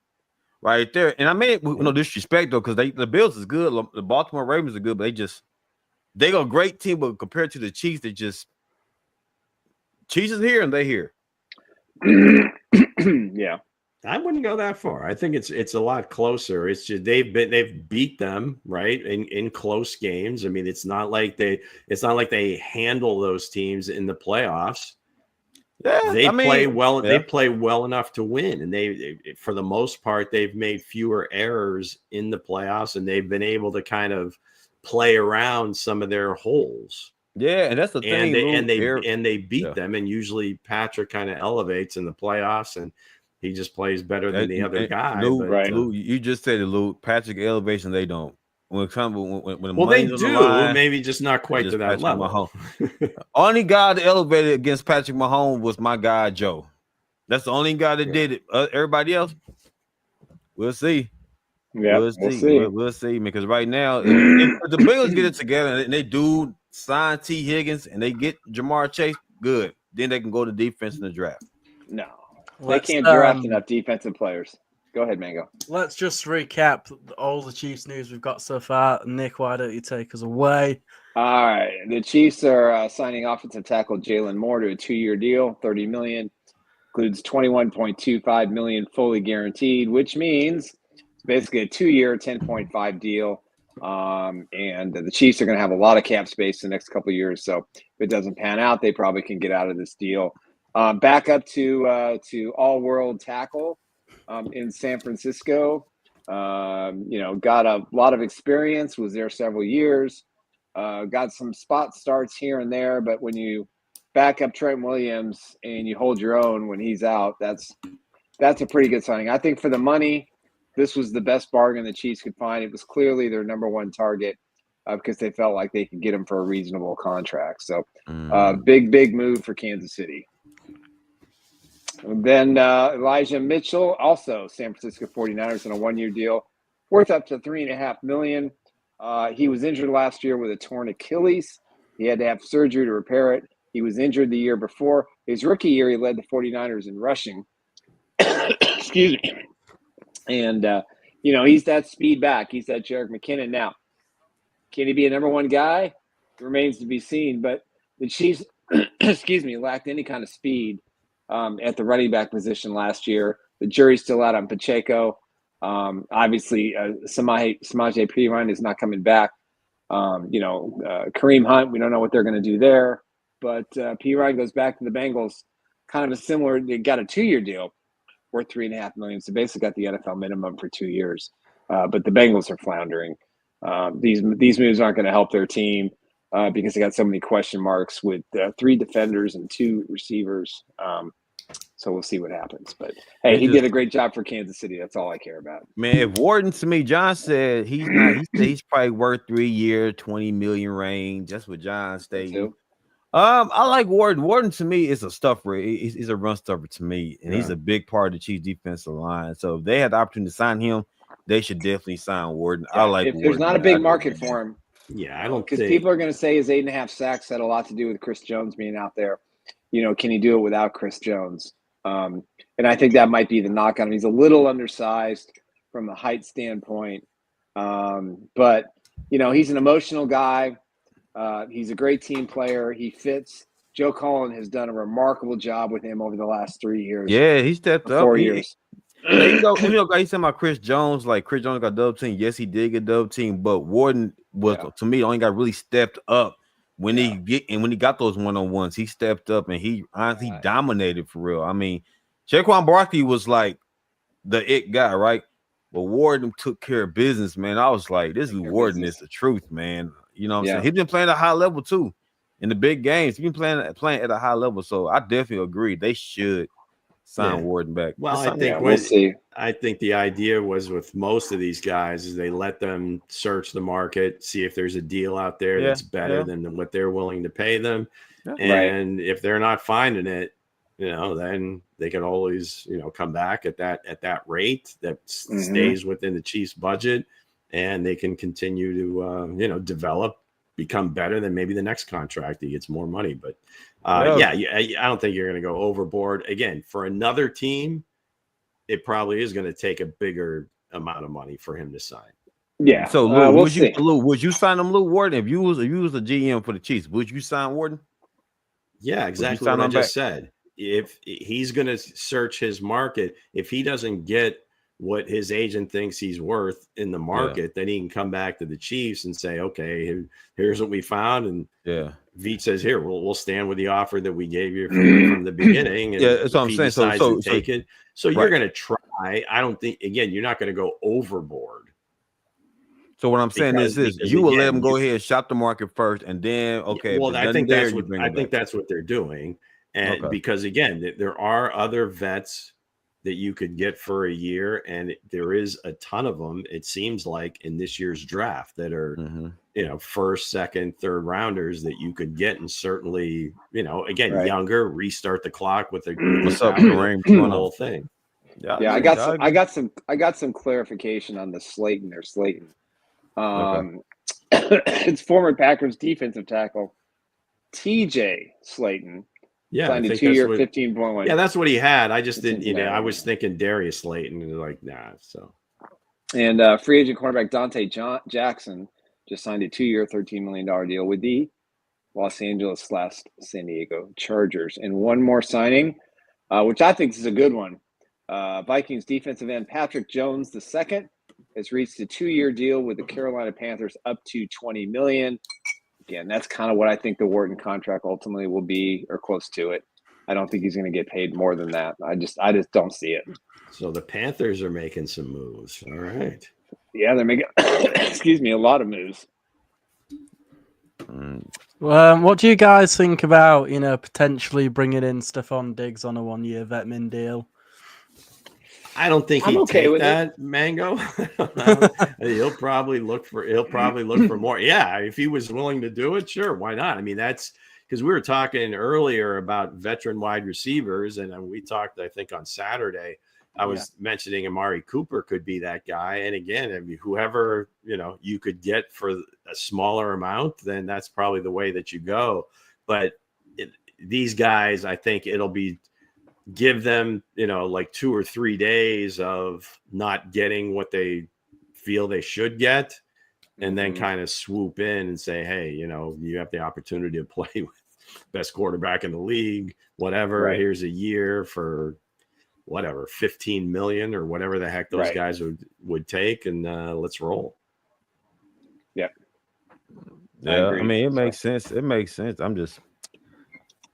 right there. And I mean, no disrespect though, because the Bills is good. The Baltimore Ravens are good, but they got a great team. But compared to the Chiefs, Chiefs is here and they here. Yeah, I wouldn't go that far. I think it's a lot closer. It's just they've beat them right in close games. I mean, it's not like they handle those teams in the playoffs. Yeah, they play well. Yeah. They play well enough to win, and they for the most part they've made fewer errors in the playoffs, and they've been able to kind of play around some of their holes. Yeah, and that's the thing. They beat them, and usually Patrick kind of elevates in the playoffs, and he just plays better than the other guy. Lou, you just said it, Lou. Patrick elevation, they don't. When they do, line, maybe just not quite to that level. Only guy that elevated against Patrick Mahomes was my guy Joe. That's the only guy that did it. Everybody else, we'll see. Yeah, we'll see. Because right now, if the Bills get it together and they do sign T. Higgins and they get Jamar Chase, good. Then they can go to defense in the draft. No, they can't draft enough defensive players. Go ahead, Mango. Let's just recap all the Chiefs news we've got so far. Nick, why don't you take us away? All right. The Chiefs are signing offensive tackle Jalen Moore to a 2-year deal, $30 million. Includes $21.25 million fully guaranteed, which means it's basically a 2-year, $10.5 deal. And the Chiefs are going to have a lot of cap space the next couple of years. So if it doesn't pan out, they probably can get out of this deal. Back up to all-world tackle. In San Francisco, got a lot of experience, was there several years, got some spot starts here and there, but when you back up Trent Williams and you hold your own when he's out, that's a pretty good signing. I think for the money, this was the best bargain the Chiefs could find. It was clearly their number one target because they felt like they could get him for a reasonable contract. So big move for Kansas City. And then Elijah Mitchell, also San Francisco 49ers, on a 1-year deal, worth up to $3.5 million. He was injured last year with a torn Achilles. He had to have surgery to repair it. He was injured the year before. His rookie year, he led the 49ers in rushing. Excuse me. And, he's that speed back. He's that Jerick McKinnon. Now, can he be a number one guy? It remains to be seen. But the Chiefs, lacked any kind of speed at the running back position last year. The jury's still out on Pacheco. Obviously, Samaje Perine is not coming back. Kareem Hunt, we don't know what they're going to do there. But Perine goes back to the Bengals, kind of a similar. They got a 2-year deal worth $3.5 million. So basically got the NFL minimum for 2 years. But the Bengals are floundering. These moves aren't going to help their team. Because they got so many question marks with 3 defenders and 2 receivers. So we'll see what happens. But, hey, he did a great job for Kansas City. That's all I care about. Man, if Wharton, to me, John said he's probably worth 3 year, $20 million range. That's what John stated. I like Wharton. Wharton, to me, is a stuffer. He's a run stuffer to me, and he's a big part of the Chiefs defensive line. So if they had the opportunity to sign him, they should definitely sign Wharton. I like if Wharton. There's not a big market for him. Yeah, I don't, because people are going to say his 8.5 sacks had a lot to do with Chris Jones being out there. Can he do it without Chris Jones? And I think that might be the knock on him. He's a little undersized from a height standpoint, but he's an emotional guy. He's a great team player. He fits. Joe Cullen has done a remarkable job with him over the last 3 years. Yeah, he stepped up. 4 years. He's talking about Chris Jones. Like Chris Jones got double team. Yes, he did get double team, but Wharton was to me only got really stepped up when he got those 1-on-1s. He stepped up and he honestly dominated for real. I mean, Saquon Barkley was like the it guy, right? But Wharton took care of business, man. I was like, this is Wharton is the truth, man. You know what I'm saying? He's been playing at a high level too in the big games. He's been playing at a high level, so I definitely agree. They should sign Warden back. Well, we'll see. I think the idea was with most of these guys is they let them search the market, see if there's a deal out there that's better than what they're willing to pay them. Yeah. And if they're not finding it, then they can always, come back at that rate that stays within the Chiefs budget, and they can continue to, develop, become better than maybe the next contract. He gets more money, but I don't think you're going to go overboard again for another team. It probably is going to take a bigger amount of money for him to sign. Yeah. So Lou, would you sign him, Lou Warden? If you was a GM for the Chiefs, would you sign Warden? Yeah, exactly what I just said. If he's going to search his market, if he doesn't get what his agent thinks he's worth in the market, then he can come back to the Chiefs and say, okay, here's what we found. And Veach says, here, we'll stand with the offer that we gave you from the beginning. And that's what I'm saying. So take it. So you're going to try. I don't think, again, you're not going to go overboard. So what I'm saying is this: you will let them go ahead and shop the market first, and then Well, I think that's what they're doing, and because again, there are other vets that you could get for a year, and there is a ton of them. It seems like in this year's draft that are first, second, third rounders that you could get, and certainly younger, restart the clock with the whole thing. Yeah, I got some clarification on the Slayton. It's former Packers defensive tackle TJ Slayton. Yeah, signed a 2-year, $15.1. Yeah, that's what he had. I just didn't. I was thinking Darius Slayton, and like, nah. So, and free agent cornerback Dante Jackson just signed a 2-year, $13 million deal with the Los Angeles / San Diego Chargers, and one more signing, which I think is a good one. Vikings defensive end Patrick Jones II has reached a 2-year deal with the Carolina Panthers up to $20 million. Again, that's kind of what I think the Wharton contract ultimately will be, or close to it. I don't think he's going to get paid more than that. I just don't see it. So the Panthers are making some moves. All right. Yeah, they're making a lot of moves. What do you guys think about potentially bringing in Stephon Diggs on a 1-year vet min deal? I don't think he'd take that, Mango. He'll probably look for more. Yeah, if he was willing to do it, sure, why not? I mean, that's because we were talking earlier about veteran wide receivers, and we talked, I think, on Saturday. I was mentioning Amari Cooper could be that guy. And again, I mean, whoever you could get for a smaller amount, then that's probably the way that you go. But these guys, I think it'll be. Give them, like 2 or 3 days of not getting what they feel they should get, and then kind of swoop in and say, hey, you have the opportunity to play with best quarterback in the league, whatever. Right. Here's a year for whatever, 15 million or whatever the heck those guys would take, and let's roll. Yeah. Yeah, I mean, it makes sense. I'm just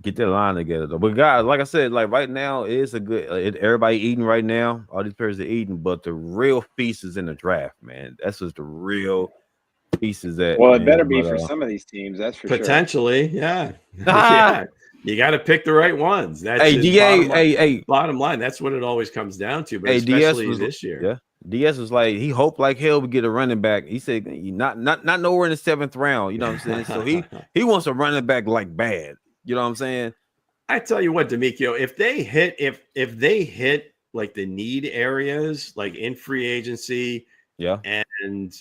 get that line together though. But guys, like I said, like right now it's a good. Everybody eating right now. All these players are eating, but the real feast is in the draft, man. That's just the real pieces that. Well, it better be for some of these teams. That's for potentially, sure. Yeah. Yeah. You got to pick the right ones. That's bottom line. That's what it always comes down to. But especially this year. Yeah. DS was like, he hoped like hell would get a running back. He said not nowhere in the 7th round. You know what I'm saying? So he wants a running back like bad. You know what I'm saying? I tell you what, D'Amico, if they hit like the need areas, like in free agency, and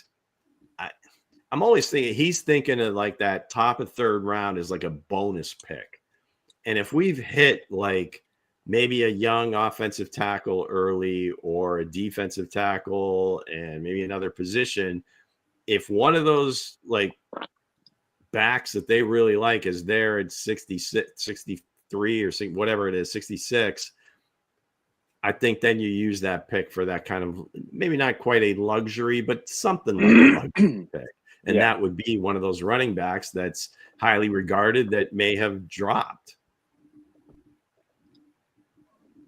I'm always thinking he's thinking of like that top of 3rd round is like a bonus pick. And if we've hit like maybe a young offensive tackle early or a defensive tackle and maybe another position, if one of those like backs that they really like is there at 66, 63 or whatever it is, 66, I think then you use that pick for that kind of maybe not quite a luxury, but something like a luxury pick. And that would be one of those running backs that's highly regarded that may have dropped.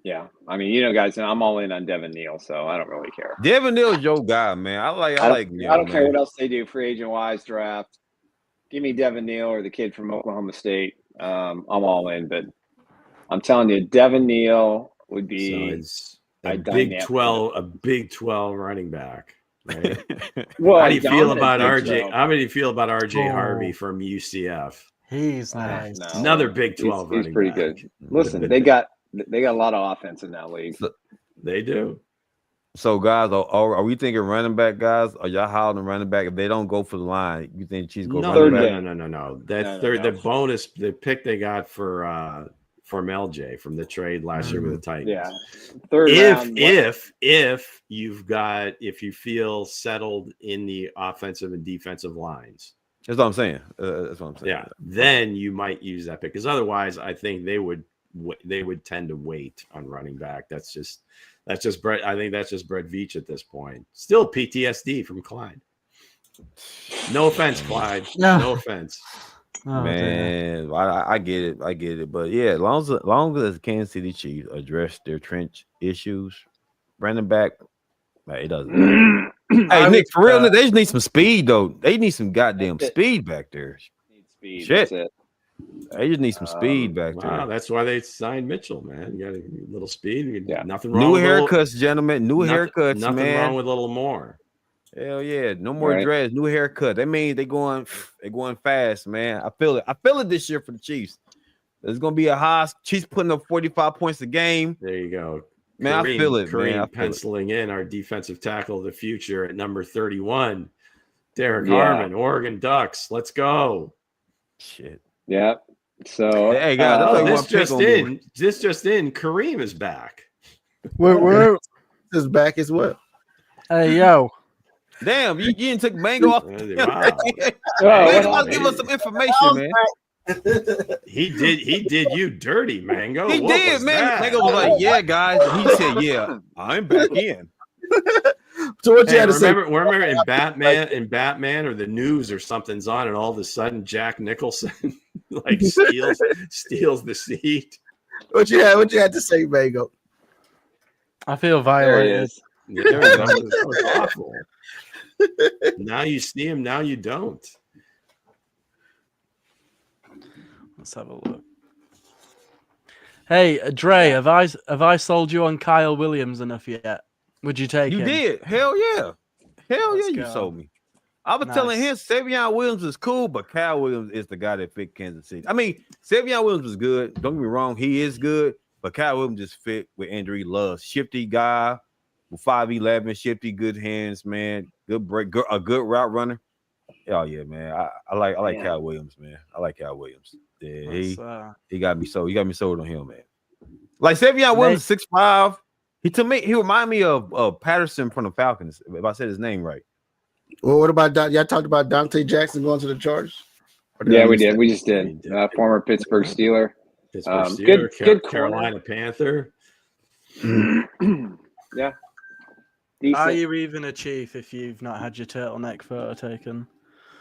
Yeah. I mean, guys, I'm all in on Devin Neal, so I don't really care. Devin Neal's your guy, man. I like Neal. I don't care what else they do, free agent wise, draft. Give me Devin Neal or the kid from Oklahoma State. I'm all in, but I'm telling you, Devin Neal, would be it's a a Big dynamic. 12 running back. Right? Well, How do you feel dominant about Big RJ? 12. How do you feel about RJ Oh. Harvey from UCF? He's nice. No. Another Big 12 He's running pretty back. good. Listen, they got a lot of offense in that league. They do. So, guys, are we thinking running back, guys? Are y'all high on the running back? If they don't go for the line, you think Chiefs go No, running Third back? day. no. No. The bonus, the pick they got for LJ from the trade last year with the Titans. Yeah. Third round. If you feel settled in the offensive and defensive lines. That's what I'm saying. That's what I'm saying. Yeah, then you might use that pick because otherwise, I think they would tend to wait on running back. That's just Brett. I think that's just Brett Veach at this point. Still PTSD from Clyde. No offense, Clyde. No offense. Oh, Man, I get it. But yeah, as long as the Kansas City Chiefs address their trench issues, running back, it doesn't matter. Hey, Nick, for real, they just need some speed, though. They need some goddamn speed back there. Need speed. Shit. That's it. They just need some speed back Wow, there. that's why they signed Mitchell, man. You got a little speed. Yeah. Nothing wrong New with haircuts, gentlemen. New haircuts, nothing man. wrong with a little more. Hell yeah, no more Right. dreads, new haircut. That means they're going fast, man. I feel it this year for the Chiefs. There's gonna be a high. Chiefs putting up 45 points a game. There you go. Man, I feel it, Kareem man. I feel it. penciling in our defensive tackle of the future at number 31. Derek Yeah. Harmon, Oregon Ducks. Let's go. Shit. Yeah. So Hey, guys, that's like this one pick just on in. This just in. Kareem is back. Where? Is back as well. Hey, yo. Damn, you didn't took Mango off. Wow. Mango what must give us some information, man. He did you dirty, Mango. He What did, was man. that? Mango was like, "Yeah, guys." And he said, "Yeah, I'm back in." So what you Hey, had to say? remember in Batman or the news or something's on, and all of a sudden Jack Nicholson like steals the seat. What you had to say, Mango? I feel There he violated. is. Yeah, that was awful. Now you see him, now you don't. Let's have a look. Hey, Dre, have I sold you on Kyle Williams enough yet? Would you take You him? did. Hell yeah. Let's You go. sold me. I was telling him Savion Williams is cool, but Kyle Williams is the guy that fit Kansas City. I mean, Savion Williams was good. Don't get me wrong, he is good, but Kyle Williams just fit with Andrew Luck. Shifty guy with 5'11", shifty, good hands, man. Good break, a good route runner. Oh yeah, man. I like Yeah. Kyle Williams, man. I like Kyle Williams. Yeah, he Let's, got me sold. He got me sold on him, man. Like Savion Williams, 6'5". He remind me of Patterson from the Falcons, if I said his name right. Well, what about y'all talked about Dante Jackson going to the Chargers? Yeah, we did. We just did. Former Pittsburgh Steeler. Pittsburgh Steelers, good Carolina Panther. Yeah. Are Decent. you even a Chief if you've not had your turtleneck photo taken?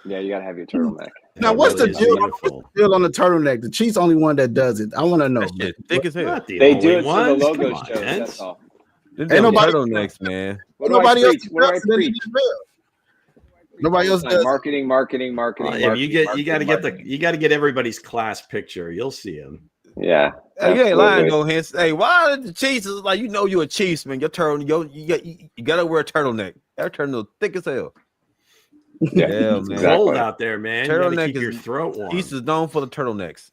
Yeah, you gotta have your turtleneck. Now, That what's really the is deal? beautiful. Deal on the turtleneck. The Chiefs only one that does it. I want to know. That shit thick as hell. Not the They only do it so the ones. logo Come on, shows. Hence. That's all. Ain't nobody- turtlenecks, man. What do I Nobody else preach? What do I does it in the preach? NFL. Nobody else does. Marketing. Well, yeah, you got to get everybody's class picture. You'll see him. Yeah. Hey, you ain't lying absolutely. though, Hense. Hey, why did the Chiefs is like you're a Chiefs, man? Your turtle, you gotta wear a turtleneck. That turtleneck thick as hell. Yeah, Yeah, It's man. cold out there, man. You got to Turtleneck keep your is- throat warm. Chiefs is known for the turtlenecks.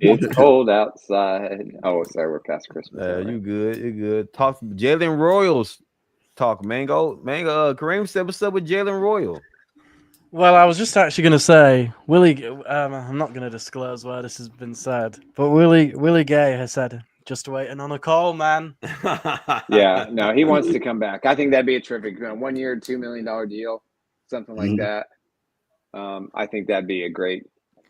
It's cold outside. Oh, sorry, we're past Christmas. You good? You good? Talk Jalen Royals. Talk Mango. Kareem said what's up with Jalen Royal. Well, I was just actually going to say, Willie. I'm not going to disclose where this has been said, but Willie Gay has said, "Just waiting on a call, man." Yeah, no, he wants to come back. I think that'd be a terrific 1 year, $2 million deal, something like that. I think that'd be a great.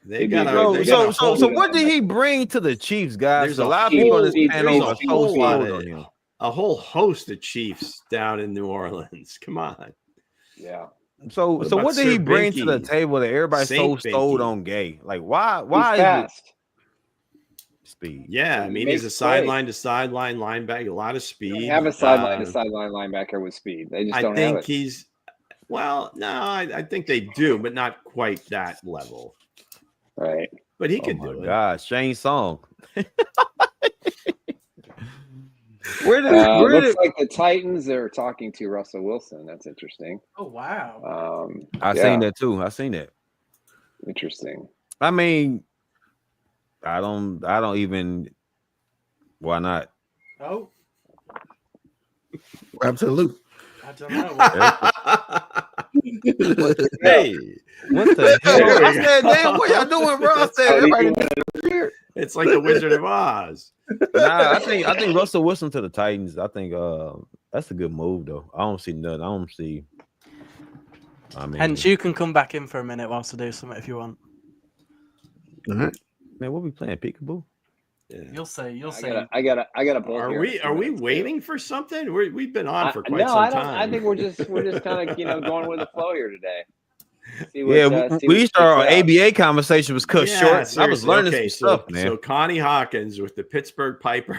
They It'd got be a- great. they got a So whole- what did he bring to the Chiefs, guys? There's A a lot of people on this whole- panel there's are a so whole lot sold of- on him. a whole host of Chiefs down in New Orleans. Come on. Yeah. So What what about did he Sir bring to the Binky? table that everybody's so Saint sold Binky? on Gay? Like why He's is fast. it speed? Yeah, I mean, He he's a makes sideline to sideline linebacker, a lot of They speed. don't have a sideline to sideline linebacker with speed. They just I don't have think it. he's well, no, I think they do, but not quite that level. Right. But he Oh could my do it. God, Shane Song. Looks like the Titans are talking to Russell Wilson. That's interesting. Oh wow. I seen that too. I seen that. Interesting. I mean, I don't even. Why not? Oh, Absolutely. I don't know. Hey, What the hell? I said, damn, what y'all doing, bro? I said, everybody. it's like the Wizard of Oz. Nah, I think Russell Wilson to the Titans. I think that's a good move though. I don't see nothing. I don't see. I mean, Hence, you can come back in for a minute whilst I do something if you want. All right. man, what we playing peekaboo? Yeah. You'll say. I got a bull. Are we waiting for something? We've been on for quite no, some I don't. time. I think we're just kind of going with the flow here today. We started our ABA conversation was cut short. Seriously. I was learning some stuff, man. So Connie Hawkins with the Pittsburgh Pipers.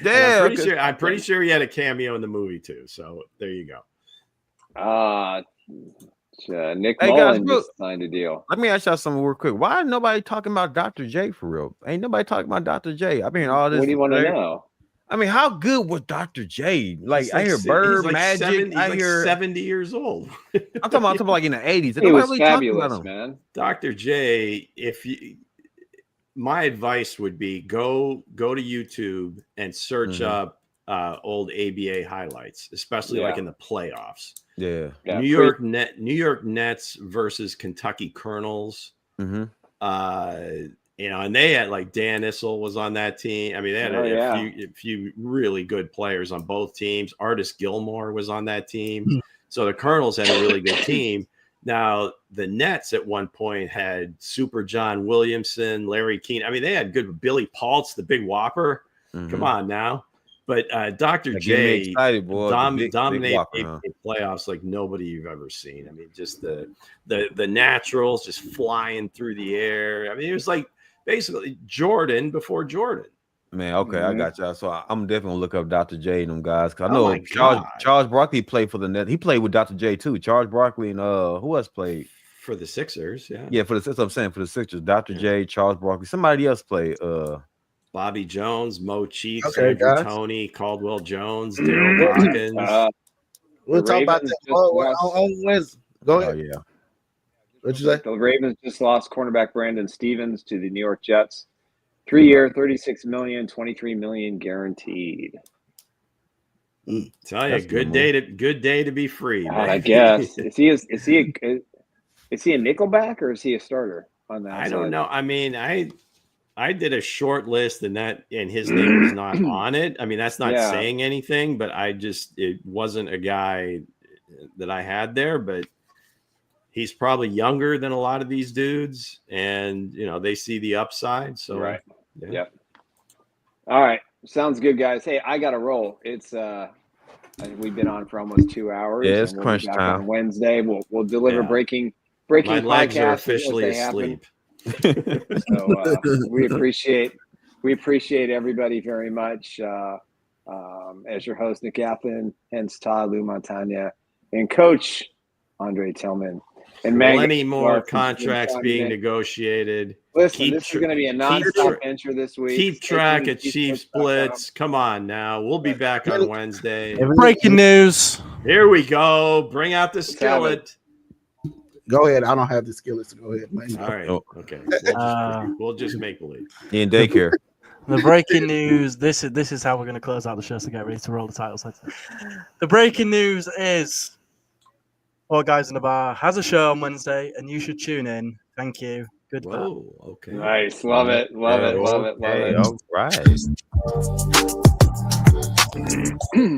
Yeah, I'm pretty sure he had a cameo in the movie too. So there you go. Nick Hey, Mullen guys, just signed a deal. Let me ask y'all something real quick. Why ain't nobody talking about Dr. J for real? Ain't nobody talking about Dr. J. I've been hearing all this. What do you want to know? I mean, how good was Dr. J? Like, I hear Bird Magic. I hear 70 years old. I'm talking about like in the 80s. He was fabulous, man. Dr. J, my advice would be go to YouTube and search up old ABA highlights, especially like in the playoffs. Yeah. New York Nets versus Kentucky Colonels. Mm-hmm. And they had like Dan Issel was on that team. I mean, they had a few really good players on both teams. Artis Gilmore was on that team. So the Colonels had a really good team. Now, the Nets at one point had Super John Williamson, Larry Keene. I mean, they had good Billy Paultz, the big whopper. Mm-hmm. Come on now. But Dr. J dominated playoffs like nobody you've ever seen. I mean, just the naturals just flying through the air. I mean, it was like basically Jordan before Jordan. Man, okay, I got y'all. So I'm definitely gonna look up Dr. J and them guys because I know Charles Barkley played for the Nets. He played with Dr. J too. Charles Barkley and who else played for the Sixers? Yeah, that's what I'm saying for the Sixers. Dr. J, Charles Barkley, somebody else played. Bobby Jones, Mo Cheeks, Andrew Toney, Caldwell Jones, Daryl Dawkins. We'll talk about that on Wednesday. Go ahead. Oh, yeah. What'd you say? The Ravens just lost cornerback Brandon Stevens to the New York Jets. 3-year, $36 million, $23 million guaranteed. Tell you, good day to be free. I guess. Is he a nickelback or is he a starter on that? I don't know. I mean, I did a short list and his name was not on it. I mean, that's not saying anything, but it wasn't a guy that I had there, but he's probably younger than a lot of these dudes and they see the upside. So right. Yeah. Yep. All right. Sounds good, guys. Hey, I got to roll. It's we've been on for almost 2 hours. Yeah, it's crunch time. On Wednesday, we'll deliver breaking My legs are officially asleep. So we appreciate everybody very much. As your host, Nick Athan, Hense Todd, Lou Montagna, and Coach Andre Tillman. And many more contracts being negotiated. Listen, this is going to be a non-stop venture this week. Keep track at Chiefs Blitz. Come on now. We'll be back on Wednesday. Breaking news. Here we go. Bring out the skillet. Go ahead. I don't have the skillet, so go ahead. All right. Okay. We'll just make believe. In daycare. The breaking news. This is how we're going to close out the show. So get ready to roll the titles. The breaking news is Four Guys in a Bar has a show on Wednesday, and you should tune in. Thank you. Goodbye. Whoa. Okay. Nice. Love it. Love it. All right. All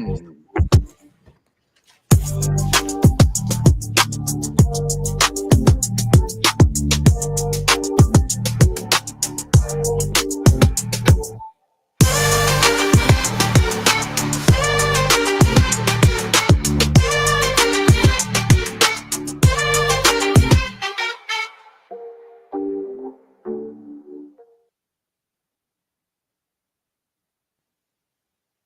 right.